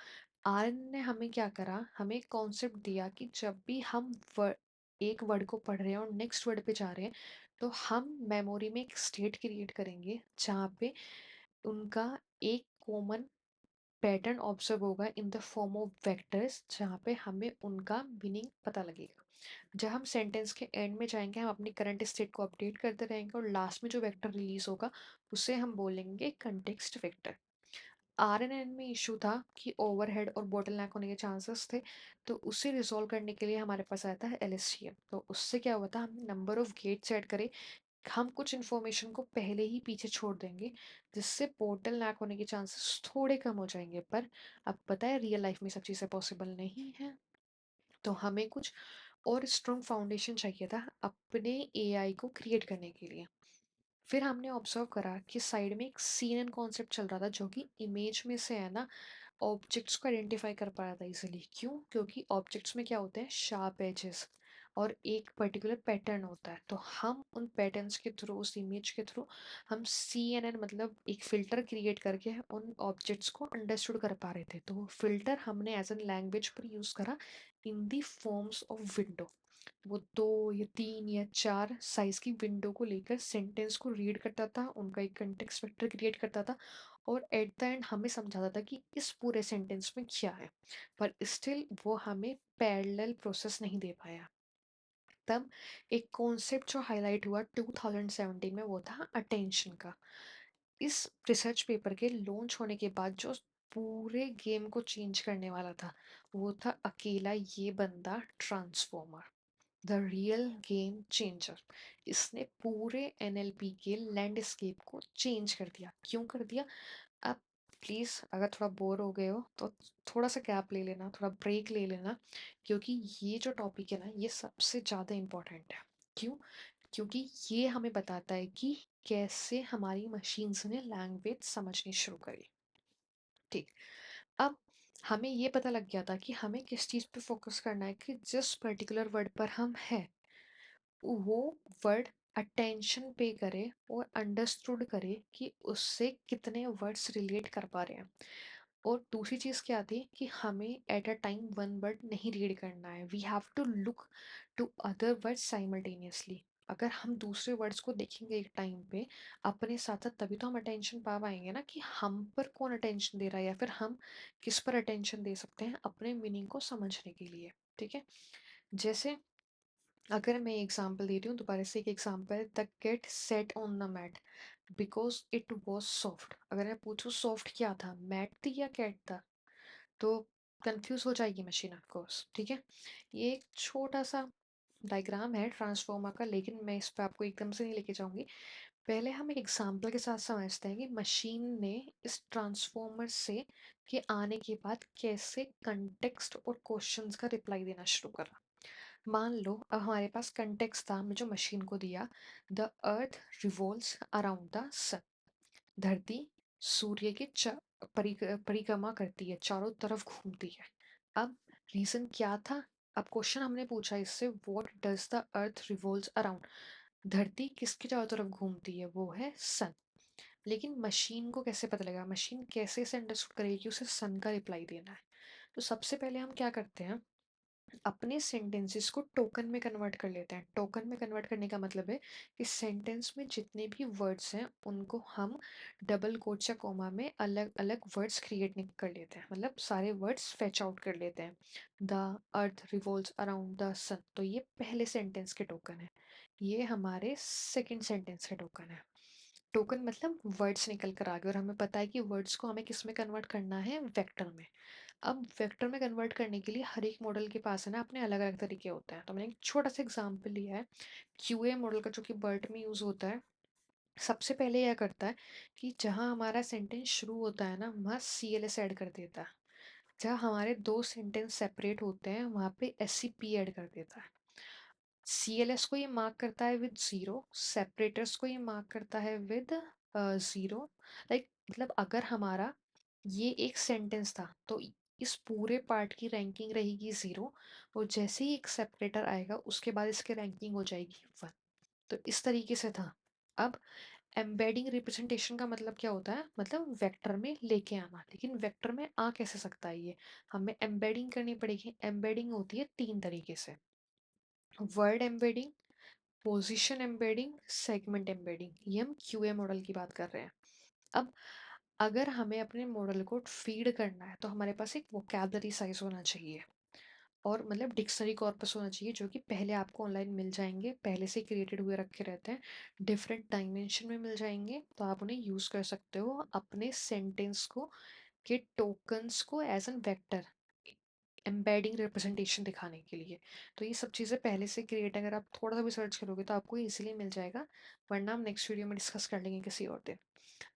आरएनएन ने हमें क्या करा, हमें कॉन्सेप्ट दिया कि जब भी हम एक वर्ड को पढ़ रहे हैं और नेक्स्ट वर्ड पे जा रहे हैं तो हम मेमोरी में एक स्टेट क्रिएट करेंगे जहाँ पे उनका एक कॉमन पैटर्न ऑब्जर्व होगा in the form of vectors, जहाँ पे हमें उनका मीनिंग पता लगेगा। जब हम सेंटेंस के एंड में जाएंगे हम अपनी करंट स्टेट को अपडेट करते रहेंगे और लास्ट में जो वेक्टर रिलीज होगा उसे हम बोलेंगे कंटेक्स्ट वेक्टर। आरएनएन में इशू था कि ओवरहेड और बोटलनेक होने के चांसेस थे, तो उसे रिजॉल्व करने के लिए हमारे पास आता है एलएसटीएम। तो उससे क्या हुआ था, हमने नंबर ऑफ गेट सेट करे, हम कुछ इन्फॉर्मेशन को पहले ही पीछे छोड़ देंगे जिससे पोर्टल लैक होने के चांसेस थोड़े कम हो जाएंगे। पर अब पता है रियल लाइफ में सब चीज़ें पॉसिबल नहीं है, तो हमें कुछ और स्ट्रॉन्ग फाउंडेशन चाहिए था अपने एआई को क्रिएट करने के लिए। फिर हमने ऑब्जर्व करा कि साइड में एक सीएनएन कॉन्सेप्ट चल रहा था जो कि इमेज में से है ना ऑब्जेक्ट्स को आइडेंटिफाई कर पा रहा था इजीली। क्यों? क्योंकि ऑब्जेक्ट्स में क्या होते हैं, शार्प एजेस और एक पर्टिकुलर पैटर्न होता है। तो हम उन पैटर्न्स के थ्रू, उस इमेज के थ्रू हम CNN मतलब एक फ़िल्टर क्रिएट करके उन ऑब्जेक्ट्स को अंडरस्टूड कर पा रहे थे। तो वो फ़िल्टर हमने एज एन लैंग्वेज पर यूज़ करा इन दी फॉर्म्स ऑफ विंडो। वो 2 या 3 या 4 साइज़ की विंडो को लेकर सेंटेंस को रीड करता था, उनका एक कंटेक्स्ट वेक्टर क्रिएट करता था और एट द एंड हमें समझाता था कि इस पूरे सेंटेंस में क्या है। पर स्टिल वो हमें पैरेलल प्रोसेस नहीं दे पाया। तब एक कॉन्सेप्ट जो हाईलाइट हुआ 2017 में वो था अटेंशन का। इस रिसर्च पेपर के लॉन्च होने के बाद जो पूरे गेम को चेंज करने वाला था वो था अकेला ये बंदा, transformer, the real game changer. इसने पूरे एनएलपी के लैंडस्केप को चेंज कर दिया। क्यों कर दिया? आप प्लीज़ अगर थोड़ा बोर हो गए हो तो थोड़ा सा गैप ले लेना, थोड़ा ब्रेक ले लेना, क्योंकि ये जो टॉपिक है ना ये सबसे ज़्यादा इम्पोर्टेंट है। क्यों? क्योंकि ये हमें बताता है कि कैसे हमारी मशीन्स ने लैंग्वेज समझनी शुरू करी। ठीक। अब हमें ये पता लग गया था कि हमें किस चीज़ पे फोकस करना है, कि जिस पर्टिकुलर वर्ड पर हम हैं वो वर्ड अटेंशन पे करे और अंडरस्टूड करे कि उससे कितने वर्ड्स रिलेट कर पा रहे हैं। और दूसरी चीज़ क्या थी कि हमें at a time one word नहीं रीड करना है, we have to look to other words simultaneously. अगर हम दूसरे वर्ड्स को देखेंगे एक टाइम पे अपने साथ साथ, तभी तो हम अटेंशन पा पाएंगे ना कि हम पर कौन अटेंशन दे रहा है या फिर हम किस पर अटेंशन दे सकते हैं अपने मीनिंग को समझने के लिए। ठीक है। जैसे अगर मैं एग्जांपल दे रही हूँ दोबारा से, एक example, the cat sat on the mat because it was soft. अगर मैं पूछूँ सॉफ्ट क्या था, मैट थी या कैट था, तो कंफ्यूज हो जाएगी मशीन ऑफ कोर्स। ठीक है। ये एक छोटा सा डायग्राम है ट्रांसफॉर्मर का, लेकिन मैं इस पर आपको एकदम से नहीं लेके जाऊंगी। पहले हम एक एग्जांपल के साथ समझते हैं कि मशीन ने इस ट्रांसफॉर्मर से के आने के बाद कैसे कंटेक्स्ट और क्वेश्चंस का रिप्लाई देना शुरू करा। मान लो अब हमारे पास कंटेक्स्ट था हमने जो मशीन को दिया, the earth revolves around the sun. धरती सूर्य के परिक्रमा करती है, चारों तरफ घूमती है। अब रीजन क्या था? अब क्वेश्चन हमने पूछा इससे, what does the earth revolves around. धरती किसके चारों तरफ घूमती है? वो है सन। लेकिन मशीन को कैसे पता लगा, मशीन कैसे इसे अंडरस्टूड करेगी कि उसे सन का रिप्लाई देना है? तो सबसे पहले हम क्या करते हैं, अपने सेंटेंसेस को टोकन में कन्वर्ट कर लेते हैं। टोकन में कन्वर्ट करने का मतलब है कि सेंटेंस में जितने भी वर्ड्स हैं उनको हम डबल कोट्स या कॉमा में अलग अलग वर्ड्स क्रिएट कर लेते हैं, मतलब सारे वर्ड्स फेच आउट कर लेते हैं। The earth revolves around the sun, तो ये पहले सेंटेंस के टोकन है। ये हमारे सेकंड सेंटेंस के टोकन है। टोकन मतलब वर्ड्स निकल कर आ गए और हमें पता है कि वर्ड्स को हमें किस में कन्वर्ट करना है, वेक्टर में। अब वेक्टर में कन्वर्ट करने के लिए हर एक मॉडल के पास है ना अपने अलग अलग तरीके होते हैं। तो मैंने एक छोटा सा एग्जांपल लिया है क्यूए मॉडल का, जो कि बर्ट में यूज़ होता है। सबसे पहले यह करता है कि जहाँ हमारा सेंटेंस शुरू होता है ना वहाँ CLS ऐड कर देता है। जहाँ हमारे दो सेंटेंस सेपरेट होते हैं वहाँ पे SCP ऐड कर देता है। CLS को ये मार्क करता है विद ज़ीरो, सेपरेटर्स को ये मार्क करता है विद ज़ीरो। लाइक मतलब अगर हमारा ये एक सेंटेंस था तो इस पूरे पार्ट की रैंकिंग रहेगी 0 और जैसे ही एक सेपरेटर आएगा उसके बाद इसकी रैंकिंग हो जाएगी 1। तो इस तरीके से था। अब एम्बेडिंग रिप्रेजेंटेशन का मतलब क्या होता है, मतलब वेक्टर में लेके आना। लेकिन वेक्टर में आ कैसे सकता है ये, हमें एम्बेडिंग करनी पड़ेगी। एम्बेडिंग होती है 3 तरीके से, word embedding, position embedding, segment embedding. ये हम क्यूए मॉडल की बात कर रहे हैं। अब अगर हमें अपने मॉडल को फीड करना है तो हमारे पास एक वोकैबलरी साइज होना चाहिए और मतलब डिक्शनरी कॉर्पस होना चाहिए, जो कि पहले आपको ऑनलाइन मिल जाएंगे, पहले से क्रिएटेड हुए रखे रहते हैं, डिफरेंट डायमेंशन में मिल जाएंगे। तो आप उन्हें यूज़ कर सकते हो अपने सेंटेंस को के टोकन्स को as an vector embedding representation दिखाने के लिए। तो ये सब चीज़ें पहले से क्रिएट, अगर आप थोड़ा सा भी सर्च करोगे तो आपको इजीली मिल जाएगा, वरना हम नेक्स्ट वीडियो में डिस्कस कर लेंगे किसी और दिन।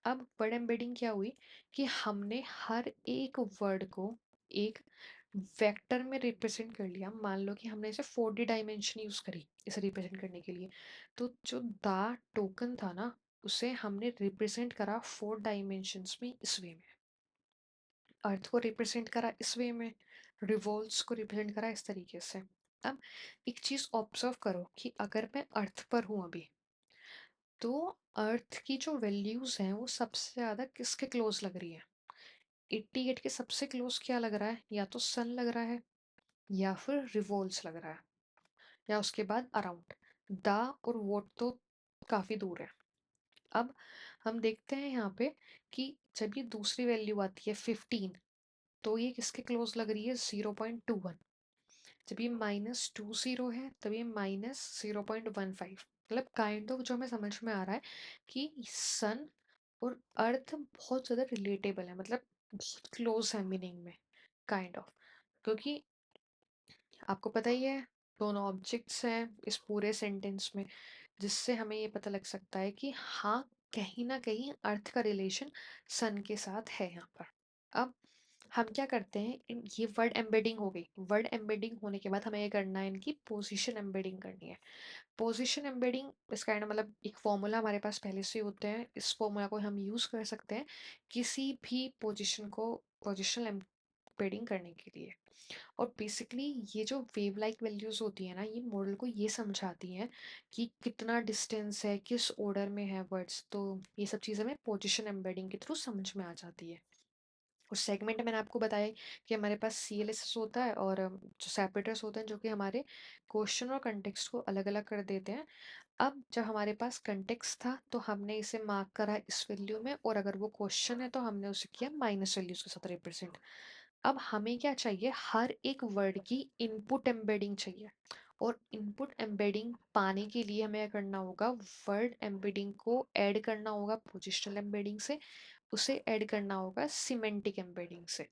अब वर्ड एम्बेडिंग क्या हुई कि हमने हर एक वर्ड को एक वेक्टर में रिप्रेजेंट कर लिया। मान लो कि हमने इसे 4D डायमेंशन यूज करी इसे रिप्रेजेंट करने के लिए, तो जो दा टोकन था ना, उसे हमने रिप्रेजेंट करा 4 डायमेंशंस में इस वे में, अर्थ को रिप्रेजेंट करा इस वे में, रिवॉल्व्स को रिप्रेजेंट करा इस तरीके से। अब एक चीज ऑब्जर्व करो कि अगर मैं अर्थ पर हूं अभी, तो अर्थ की जो वैल्यूज हैं वो सबसे ज्यादा किसके क्लोज लग रही है। 88 के सबसे क्लोज क्या लग रहा है, या तो सन लग रहा है या फिर रिवॉल्व्स लग रहा है, या उसके बाद अराउंड। द और वोट तो काफी दूर है। अब हम देखते हैं यहाँ पे कि जब ये दूसरी वैल्यू आती है 15, तो ये किसके क्लोज लग रही है, 0.21। जब ये -20 है तब ये -0.15। मतलब काइंड ऑफ जो हमें समझ में आ रहा है कि सन और अर्थ बहुत ज्यादा रिलेटेबल है, मतलब बहुत क्लोज है मीनिंग में, काइंड ऑफ। क्योंकि आपको पता ही है दोनों ऑब्जेक्ट्स हैं इस पूरे सेंटेंस में, जिससे हमें ये पता लग सकता है कि हाँ, कहीं ना कहीं अर्थ का रिलेशन सन के साथ है यहाँ पर। अब हम क्या करते हैं, ये वर्ड एम्बेडिंग हो गई। वर्ड एम्बेडिंग होने के बाद हमें ये करना है, इनकी पोजीशन एम्बेडिंग करनी है। पोजीशन एम्बेडिंग इसका मतलब एक फॉर्मूला हमारे पास पहले से होते हैं, इस फॉर्मूला को हम यूज कर सकते हैं किसी भी पोजीशन को पोजिशनल एम्बेडिंग करने के लिए। और बेसिकली ये जो वेव लाइक वैल्यूज होती है ना, ये मॉडल को ये समझाती हैं कि कितना डिस्टेंस है, किस ऑर्डर में है वर्ड्स। तो ये सब चीज़ें हमें पोजीशन एम्बेडिंग के थ्रू समझ में आ जाती है। और सेगमेंट मैंने आपको बताया कि हमारे पास CLSS होता है और जो सेपरेटर्स होते हैं जो कि हमारे क्वेश्चन और कंटेक्स्ट को अलग अलग कर देते हैं। अब जब हमारे पास कंटेक्स्ट था तो हमने इसे मार्क करा इस वैल्यू में, और अगर वो क्वेश्चन है तो हमने उसे किया माइनस वैल्यूज के साथ रिप्रेजेंट। अब हमें क्या चाहिए, हर एक वर्ड की इनपुट एम्बेडिंग चाहिए। और इनपुट एम्बेडिंग पाने के लिए हमें क्या करना होगा, वर्ड एम्बेडिंग को ऐड करना होगा पोजिशनल एम्बेडिंग से, उसे ऐड करना होगा सिमेंटिक एम्बेडिंग से।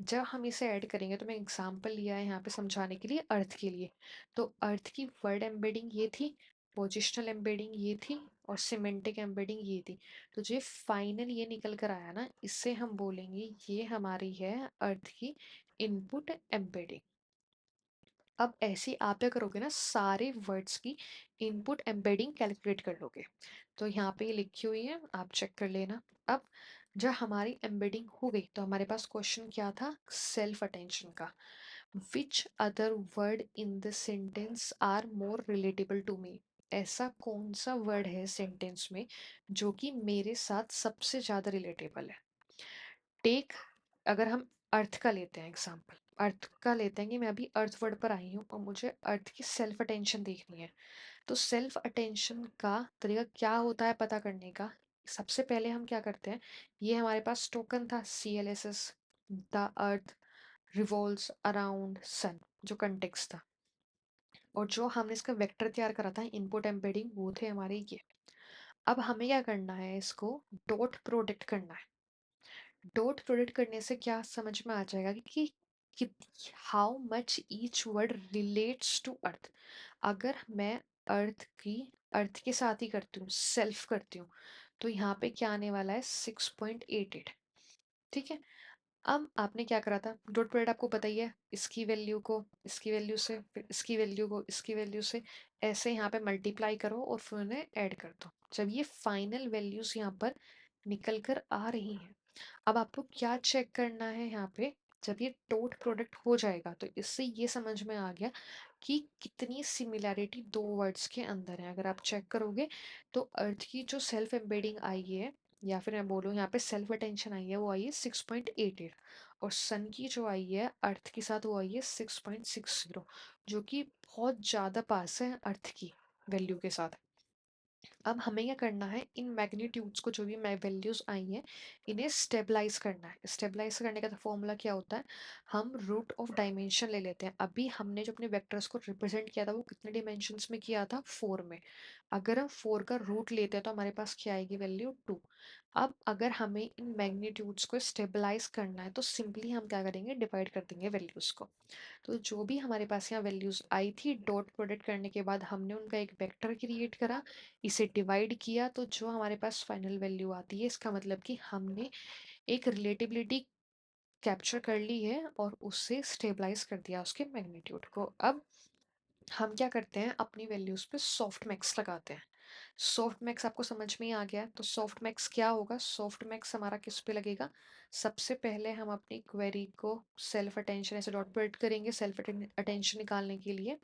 जब हम इसे ऐड करेंगे, तो मैं एग्जांपल लिया है यहाँ पे समझाने के लिए अर्थ के लिए। तो अर्थ की वर्ड एम्बेडिंग ये थी, पोजिशनल एम्बेडिंग ये थी, और सिमेंटिक एम्बेडिंग ये थी। तो जो फाइनल ये निकल कर आया ना, इससे हम बोलेंगे ये हमारी है अर्थ की इनपुट एम्बेडिंग। अब ऐसे आप क्या करोगे ना, सारे वर्ड्स की इनपुट एम्बेडिंग कैलकुलेट कर लोगे। तो यहाँ पे ये लिखी हुई है, आप चेक कर लेना। अब जब हमारी एम्बेडिंग हो गई तो हमारे पास क्वेश्चन क्या था, सेल्फ अटेंशन का। Which other word in the sentence are more relatable to me. ऐसा कौन सा वर्ड है सेंटेंस में जो कि मेरे साथ सबसे ज्यादा रिलेटेबल है। टेक, अगर हम अर्थ का लेते हैं एग्जाम्पल, अर्थ का लेते हैं कि मैं अभी अर्थ वर्ड पर आई हूँ और मुझे अर्थ की सेल्फ अटेंशन देखनी है। तो सेल्फ अटेंशन का तरीका क्या होता है पता करने का, सबसे पहले हम क्या करते हैं, ये हमारे पास टोकन था CLSS, the earth revolves around sun, जो कंटेक्स्ट था। और जो हमने इसका वेक्टर तैयार करा था इनपुट एम्बेडिंग, वो थे हमारे ये। अब हमें क्या करना है, इसको डॉट प्रोडक्ट करना है। डॉट प्रोडक्ट करने से क्या समझ में आ जाएगा कि how much each word relates to earth. अगर मैं अर्थ के साथ ही करती हूँ, सेल्फ करती हूँ, तो यहाँ पे क्या आने वाला है, 6.88। ठीक है। अब आपने क्या करा था, डॉट प्रोडक्ट आपको पता ही है, इसकी वैल्यू को इसकी वैल्यू से, फिर इसकी वैल्यू को इसकी वैल्यू से, ऐसे यहाँ पे मल्टीप्लाई करो और फिर उन्हें ऐड कर दो। जब ये फाइनल वैल्यूज यहाँ पर निकल कर आ रही हैं, अब आपको क्या चेक करना है यहाँ पे, जब ये डॉट प्रोडक्ट हो जाएगा तो इससे ये समझ में आ गया कि कितनी सिमिलैरिटी दो वर्ड्स के अंदर है। अगर आप चेक करोगे तो अर्थ की जो सेल्फ एम्बेडिंग आई है, या फिर मैं बोलूँ यहाँ पे सेल्फ अटेंशन आई है, वो आई है 6.88, और सन की जो आई है अर्थ के साथ वो आई है 6.60, जो कि बहुत ज़्यादा पास है अर्थ की वैल्यू के साथ। अब हमें क्या करना है, इन मैग्नीट्यूड्स को, जो भी वैल्यूज आई हैं, इन्हें स्टेबलाइज करना है। स्टेबलाइज करने का फॉर्मूला क्या होता है, हम रूट ऑफ डायमेंशन ले लेते हैं। अभी हमने जो अपने वेक्टर्स को रिप्रेजेंट किया था वो कितने डिमेंशंस में किया था, 4 में। अगर हम 4 का रूट लेते हैं तो हमारे पास क्या आएगी वैल्यू, 2। अब अगर हमें इन मैग्नीट्यूड्स को स्टेबलाइज करना है तो सिंपली हम क्या करेंगे, डिवाइड कर देंगे वैल्यूज को। तो जो भी हमारे पास यहाँ वैल्यूज आई थी, डॉट प्रोडक्ट करने के बाद हमने उनका एक वेक्टर क्रिएट करा, इसे डिवाइड किया, तो जो हमारे पास फाइनल वैल्यू आती है, इसका मतलब कि हमने एक रिलेटिविटी कैप्चर कर ली है और उससे स्टेबलाइज कर दिया उसके मैग्नीट्यूड को। अब हम क्या करते हैं, अपनी वैल्यूज पे सॉफ्ट मैक्स लगाते हैं। सॉफ्ट मैक्स आपको समझ में ही आ गया है, तो सॉफ्ट मैक्स क्या होगा, सॉफ्ट मैक्स हमारा किस पे लगेगा, सबसे पहले हम अपनी क्वेरी को सेल्फ अटेंशन ऐसे डॉट प्रोडक्ट करेंगे सेल्फ अटेंशन निकालने के लिए,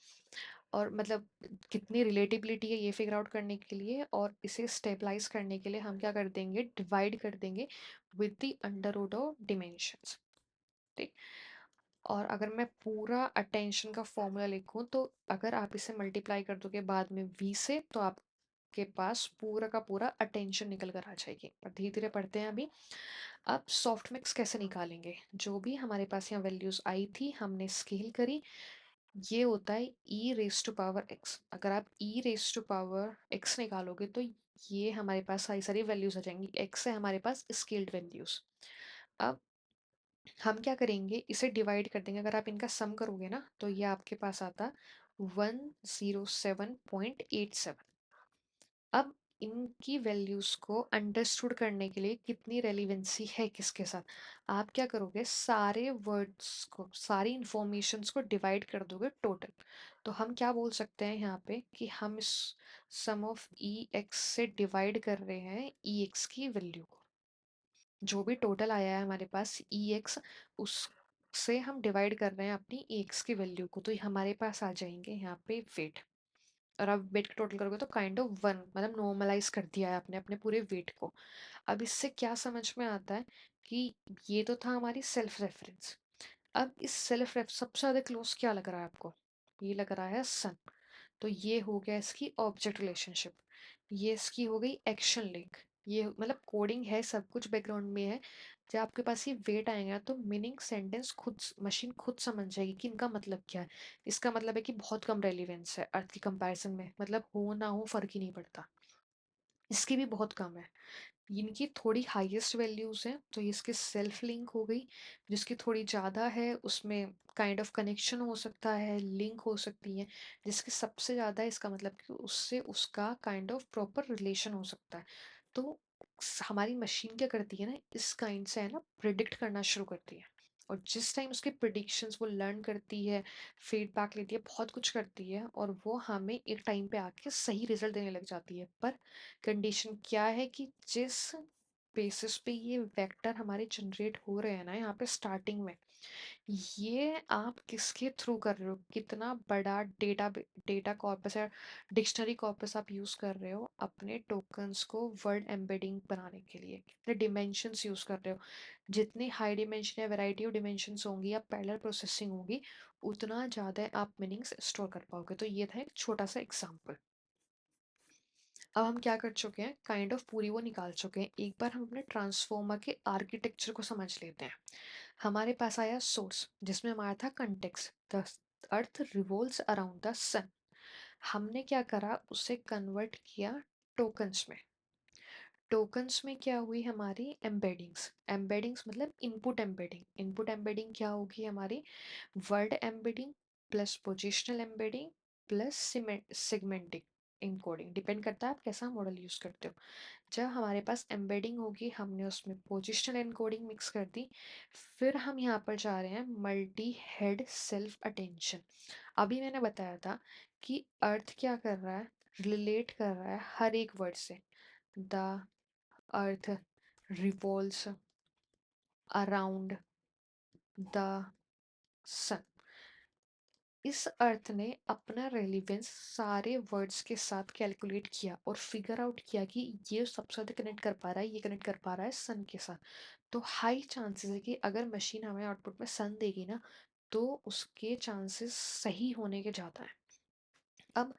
और मतलब कितनी रिलेटिबिलिटी है ये फिगर आउट करने के लिए, और इसे स्टेबलाइज करने के लिए हम क्या कर देंगे, डिवाइड कर देंगे with the under root of dimensions. ठीक। और अगर मैं पूरा अटेंशन का फॉर्मूला लिखूं तो अगर आप इसे मल्टीप्लाई कर दोगे बाद में v से, तो आपके पास पूरा का पूरा अटेंशन निकल कर आ जाएगी। पर धीरे धीरे पढ़ते हैं अभी। अब सॉफ्ट मिक्स कैसे निकालेंगे, जो भी हमारे पास यहाँ वैल्यूज आई थी हमने स्केल करी, ये होता है e raise to power x। अगर आप e raise to power x निकालोगे तो ये हमारे पास सारी सारी वैल्यूज आ जाएंगी, x है हमारे पास स्केल्ड वैल्यूज। अब हम क्या करेंगे, इसे डिवाइड कर देंगे। अगर आप इनका सम करोगे ना तो ये आपके पास आता 107.87। अब इनकी वैल्यूज को अंडरस्टूड करने के लिए कितनी रेलिवेंसी है किसके साथ, आप क्या करोगे, सारे वर्ड्स को, सारी इंफॉर्मेशंस को डिवाइड कर दोगे टोटल। तो हम क्या बोल सकते हैं यहाँ पे कि हम इस सम ऑफ ई एक्स से डिवाइड कर रहे हैं ई एक्स की वैल्यू को। जो भी टोटल आया है हमारे पास ई एक्स, उससे हम डिवाइड कर रहे हैं अपनी ई एक्स की वैल्यू को, तो ये हमारे पास आ जाएंगे यहाँ पे वेट। और आप वेट का टोटल करोगे तो काइंड ऑफ 1, मतलब नॉर्मलाइज कर दिया है आपने अपने पूरे वेट को। अब इससे क्या समझ में आता है कि ये तो था हमारी सेल्फ रेफरेंस। अब इस सेल्फ रेफ सबसे ज्यादा क्लोज क्या लग रहा है आपको, ये लग रहा है सन। तो ये हो गया इसकी ऑब्जेक्ट रिलेशनशिप, ये इसकी हो गई एक्शन लिंक। ये मतलब कोडिंग है, सब कुछ बैकग्राउंड में है। जब आपके पास ये वेट आएगा तो मीनिंग सेंटेंस खुद मशीन खुद समझ जाएगी कि इनका मतलब क्या है। इसका मतलब है कि बहुत कम रेलिवेंस है अर्थ की कंपैरिजन में, मतलब हो ना हो फर्क ही नहीं पड़ता, इसकी भी बहुत कम है। इनकी थोड़ी हाईएस्ट वैल्यूज हैं तो इसकी सेल्फ लिंक हो गई, जिसकी थोड़ी ज़्यादा है उसमें काइंड ऑफ कनेक्शन हो सकता है, लिंक हो सकती है। जिसकी सबसे ज़्यादा है इसका मतलब कि उससे उसका काइंड ऑफ प्रॉपर रिलेशन हो सकता है। तो हमारी मशीन क्या करती है ना, इस काइंड से है ना प्रिडिक्ट करना शुरू करती है। और जिस टाइम उसके प्रिडिक्शंस वो लर्न करती है, फीडबैक लेती है, बहुत कुछ करती है, और वो हमें एक टाइम पे आके सही रिजल्ट देने लग जाती है। पर कंडीशन क्या है कि जिस बेसिस पे ये वेक्टर हमारे जनरेट हो रहे हैं ना यहाँ पे स्टार्टिंग में, ये आप किसके थ्रू कर रहे हो, कितना बड़ा डेटा कॉर्पस या डिक्शनरी कॉर्पस आप यूज कर रहे हो अपने टोकन्स को वर्ड एम्बेडिंग बनाने के लिए, कितने डिमेंशंस यूज कर रहे हो। जितनी हाई डिमेंशन या वैरायटी ऑफ डिमेंशंस होंगी या पैरेलल प्रोसेसिंग होगी, उतना ज़्यादा आप मीनिंग्स स्टोर कर पाओगे। तो ये था एक छोटा सा एग्जाम्पल। अब हम क्या कर चुके हैं, काइंड ऑफ पूरी वो निकाल चुके हैं। एक बार हम अपने ट्रांसफॉर्मर के आर्किटेक्चर को समझ लेते हैं। हमारे पास आया सोर्स, जिसमें हमारा था context, the earth revolves around the sun. हमने क्या करा, उसे कन्वर्ट किया टोकन्स में। टोकन्स में क्या हुई हमारी एम्बेडिंग्स। एम्बेडिंग्स मतलब इनपुट एम्बेडिंग। इनपुट एम्बेडिंग क्या होगी हमारी, word embedding plus positional embedding plus semantic encoding, depend करता है आप कैसा मॉडल यूज करते हो। जब हमारे पास एम्बेडिंग होगी, हमने उसमें पोजिशनल एनकोडिंग मिक्स कर दी। फिर हम यहाँ पर जा रहे हैं मल्टी हेड सेल्फ अटेंशन। अभी मैंने बताया था कि अर्थ क्या कर रहा है, रिलेट कर रहा है हर एक वर्ड से। The earth revolves around the sun. इस अर्थ ने अपना रेलिवेंस सारे वर्ड्स के साथ कैलकुलेट किया और फिगर आउट किया कि ये सबसे ज़्यादा कनेक्ट कर पा रहा है, ये कनेक्ट कर पा रहा है सन के साथ। तो हाई चांसेस है कि अगर मशीन हमें आउटपुट में सन देगी ना, तो उसके चांसेस सही होने के ज़्यादा है। अब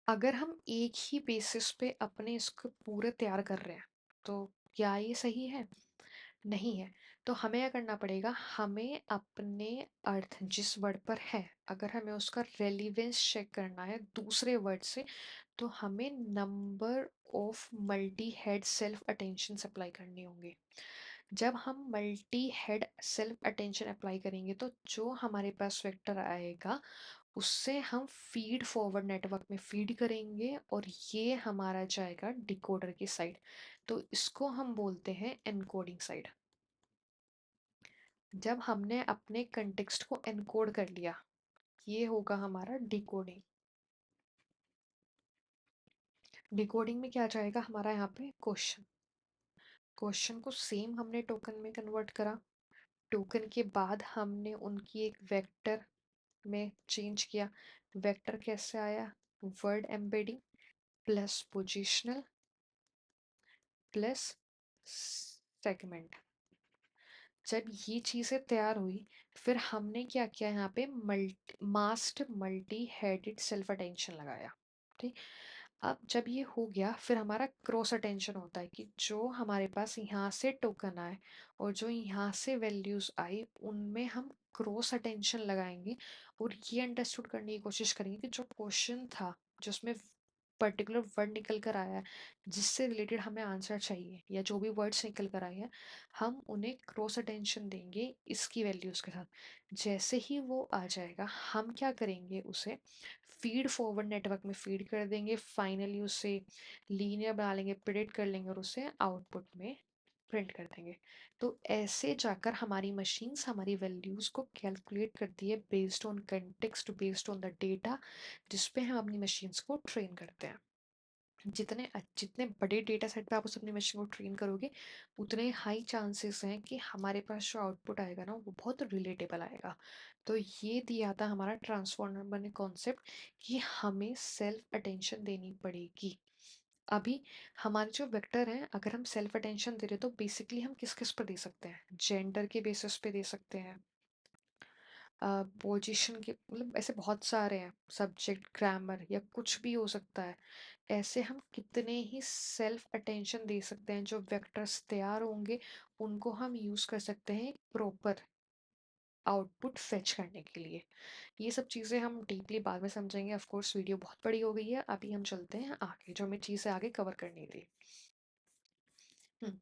अगर हम एक ही बेसिस पे अपने इसको पूरे तैयार कर रहे हैं, तो क्या ये सही है? नहीं है। तो हमें क्या करना पड़ेगा, हमें अपने अर्थ जिस वर्ड पर है, अगर हमें उसका रेलिवेंस चेक करना है दूसरे वर्ड से, तो हमें number of multi head self attention apply करनी होंगी। जब हम multi head self attention apply करेंगे, तो जो हमारे पास वेक्टर आएगा उससे हम फीड फॉरवर्ड नेटवर्क में फीड करेंगे और ये हमारा जाएगा डिकोडर की साइड। तो इसको हम बोलते हैं एनकोडिंग साइड। जब हमने अपने कंटेक्स्ट को एनकोड कर लिया, ये होगा हमारा डिकोडिंग। डिकोडिंग में क्या जाएगा हमारा यहाँ पे क्वेश्चन। क्वेश्चन को सेम हमने टोकन में कन्वर्ट करा। टोकन के बाद हमने उनकी एक वेक्टर में चेंज किया। वेक्टर कैसे आया, word embedding plus positional plus segment. जब ये चीज़ें तैयार हुई, फिर हमने क्या किया, यहाँ पे massed multi headed self attention लगाया। ठीक। अब जब ये हो गया, फिर हमारा क्रॉस अटेंशन होता है कि जो हमारे पास यहाँ से टोकन आए और जो यहाँ से वैल्यूज आई, उनमें हम क्रॉस अटेंशन लगाएंगे और ये अंडरस्टूड करने की कोशिश करेंगे कि जो क्वेश्चन था, जिसमें पर्टिकुलर वर्ड निकल कर आया है, जिससे रिलेटेड हमें आंसर चाहिए, या जो भी वर्ड्स निकल कर आए हैं, हम उन्हें क्रॉस अटेंशन देंगे इसकी वैल्यूज के साथ। जैसे ही वो आ जाएगा, हम क्या करेंगे, उसे फीड फॉरवर्ड नेटवर्क में फीड कर देंगे, फाइनली उसे लीनियर बना लेंगे, प्रिडिक्ट कर लेंगे और उसे आउटपुट में प्रिंट कर देंगे। तो ऐसे जाकर हमारी मशीन्स हमारी वैल्यूज को कैलकुलेट करती है based on context, based on the data जिसपे हम अपनी मशीन्स को ट्रेन करते हैं। जितने बड़े डेटा सेट पे आप उस अपनी मशीन को ट्रेन करोगे, उतने हाई चांसेस हैं कि हमारे पास जो आउटपुट आएगा ना, वो बहुत रिलेटेबल आएगा। तो ये दिया था हमारा ट्रांसफॉर्मर ने कॉन्सेप्ट कि हमें सेल्फ अटेंशन देनी पड़ेगी। अभी हमारे जो वेक्टर हैं, अगर हम सेल्फ अटेंशन दे रहे, तो बेसिकली हम किस किस पर दे सकते हैं, जेंडर के बेसिस पे दे सकते हैं, पोजीशन के, मतलब ऐसे बहुत सारे हैं, सब्जेक्ट, ग्रामर या कुछ भी हो सकता है। ऐसे हम कितने ही सेल्फ अटेंशन दे सकते हैं। जो वेक्टर्स तैयार होंगे, उनको हम यूज कर सकते हैं प्रॉपर आउटपुट फेच करने के लिए। ये सब चीज़ें हम डीपली बाद में समझेंगे। ऑफ कोर्स वीडियो बहुत बड़ी हो गई है, अभी हम चलते हैं आगे, जो हमें चीज़ें आगे कवर करनी थी। हम्म,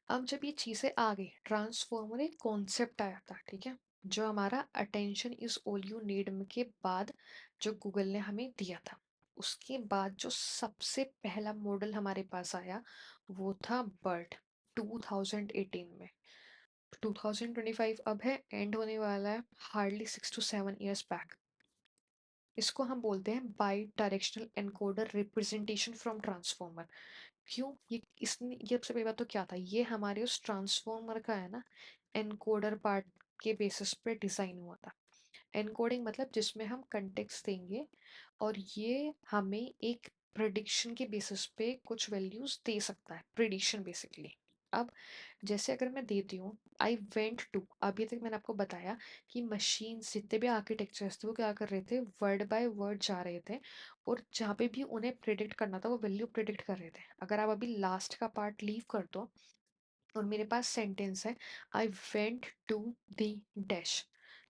अब जब ये चीज़ें आ गई, ट्रांसफॉर्मर एक कॉन्सेप्ट आया था, ठीक है, जो हमारा attention is all you need के बाद जो गूगल ने हमें दिया था। उसके बाद जो सबसे पहला मॉडल हमारे पास आया, वो था बर्ड, 2018 में। 2025 अब है, एंड होने वाला है, हार्डली 6 to 7 years बैक। इसको हम बोलते हैं by directional encoder representation from transformer. क्यों, ये इसने, ये सबसे पहली बात तो क्या था, ये हमारे उस ट्रांसफॉर्मर का है ना, एनकोडर पार्ट के बेसिस पे डिजाइन हुआ था। एनकोडिंग मतलब जिसमें हम कंटेक्स्ट देंगे और ये हमें एक प्रिडिक्शन के बेसिस पे कुछ वैल्यूज दे सकता है, प्रिडिक्शन बेसिकली। अब जैसे अगर मैं देती हूँ, आई वेंट टू, अभी तक मैंने आपको बताया कि मशीन जितने भी आर्किटेक्चर्स थे, वो क्या कर रहे थे, वर्ड बाय वर्ड जा रहे थे और जहाँ पे भी उन्हें प्रिडिक्ट करना था, वो वैल्यू प्रिडिक्ट कर रहे थे। अगर आप अभी लास्ट का पार्ट लीव कर दो और मेरे पास सेंटेंस है, I went to the dash,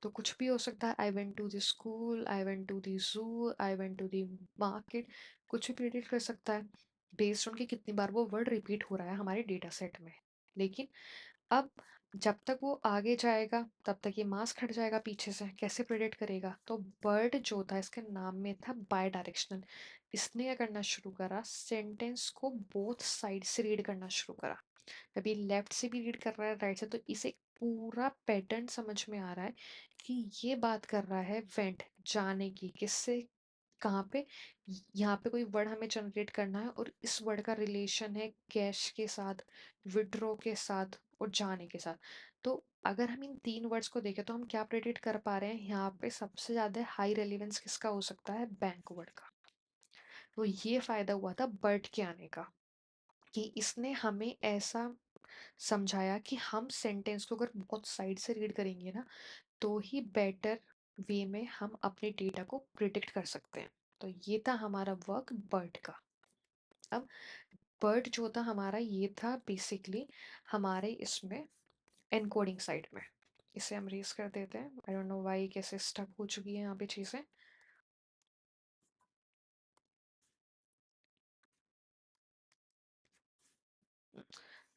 तो कुछ भी हो सकता है, I went to the school, I went to the zoo, I went to the market, कुछ भी प्रिडिक्ट कर सकता है बेस्ड ऑन कि कितनी बार वो वर्ड रिपीट हो रहा है हमारे डेटा सेट में। लेकिन अब जब तक वो आगे जाएगा, तब तक ये मास्क हट जाएगा पीछे से, कैसे प्रेडिक्ट करेगा। तो बर्ड जो था, इसके नाम में था बाय डायरेक्शनल। इसने क्या करना शुरू करा, सेंटेंस को बोथ साइड से रीड करना शुरू करा। अभी लेफ्ट से भी रीड कर रहा है, राइट से, तो इसे पूरा पैटर्न समझ में आ रहा है कि ये बात कर रहा है वेंट, जाने की, किससे, कहाँ पे, यहाँ पे कोई वर्ड हमें जनरेट करना है और इस वर्ड का रिलेशन है कैश के साथ, विड्रॉ के साथ और जाने के साथ। तो अगर हम इन 3 वर्ड्स को देखें तो हम क्या प्रेडिक्ट कर पा रहे हैं यहाँ पे सबसे ज़्यादा हाई रेलेवेंस किसका हो सकता है? बैंक वर्ड का। तो ये फ़ायदा हुआ था बर्ट के आने का कि इसने हमें ऐसा समझाया कि हम सेंटेंस को अगर बहुत साइड से रीड करेंगे ना तो ही बेटर वे में हम अपने डेटा को प्रिडिक्ट कर सकते हैं। तो ये था हमारा वर्क बर्ट का। अब बर्ट जो था हमारा ये था बेसिकली हमारे इसमें एनकोडिंग साइड में। इसे हम रेस कर देते हैं। आई डोंट नो व्हाई कैसे स्टक हो चुकी है यहाँ पे चीज़ें।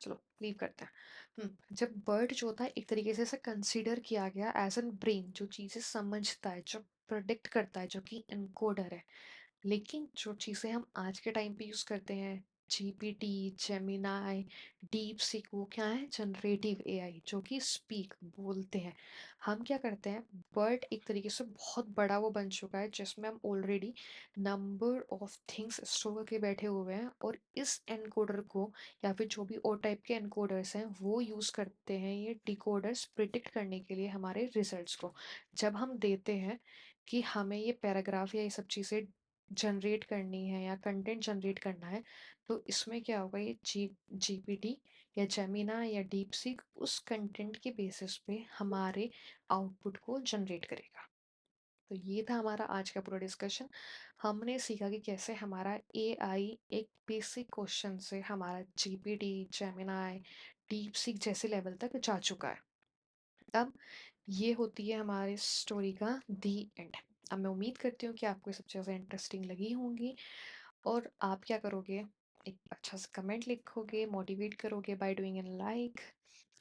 चलो लीव करते हैं। जब बर्ड जो था एक तरीके से इसे कंसीडर किया गया एज एन ब्रेन जो चीज़ें समझता है, जो प्रोडिक्ट करता है, जो कि एनकोडर है। लेकिन जो चीज़ें हम आज के टाइम पे यूज़ करते हैं, जीपीटी, जेमिनाई, डीप सीक, वो क्या है? जनरेटिव एआई जो कि स्पीक बोलते हैं। हम क्या करते हैं, वर्ड एक तरीके से बहुत बड़ा वो बन चुका है जिसमें हम already number of things store करके बैठे हुए हैं और इस एनकोडर को या फिर जो भी और टाइप के एनकोडर्स हैं वो यूज़ करते हैं ये डिकोडर्स प्रिडिक्ट करने के लिए हमारे रिजल्ट्स को। जब हम देते हैं कि हमें ये पैराग्राफ या ये सब चीज़ें जनरेट करनी है या कंटेंट जनरेट करना है, तो इसमें क्या होगा, ये जीपीटी या जेमिना या डीप सीक उस कंटेंट के बेसिस पे हमारे आउटपुट को जनरेट करेगा। तो ये था हमारा आज का पूरा डिस्कशन। हमने सीखा कि कैसे हमारा एआई एक बेसिक क्वेश्चन से हमारा जीपीटी, जेमिनाई, डीप सीक जैसे लेवल तक जा चुका है। अब ये होती है हमारे स्टोरी का दी एंड। अब मैं उम्मीद करती हूँ कि आपको ये सब चीज़ें इंटरेस्टिंग लगी होंगी और आप क्या करोगे, एक अच्छा सा कमेंट लिखोगे, मोटिवेट करोगे बाय डूइंग एन लाइक,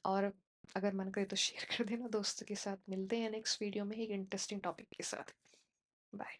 और अगर मन करे तो शेयर कर देना दोस्तों के साथ। मिलते हैं नेक्स्ट वीडियो में एक इंटरेस्टिंग टॉपिक के साथ। बाय।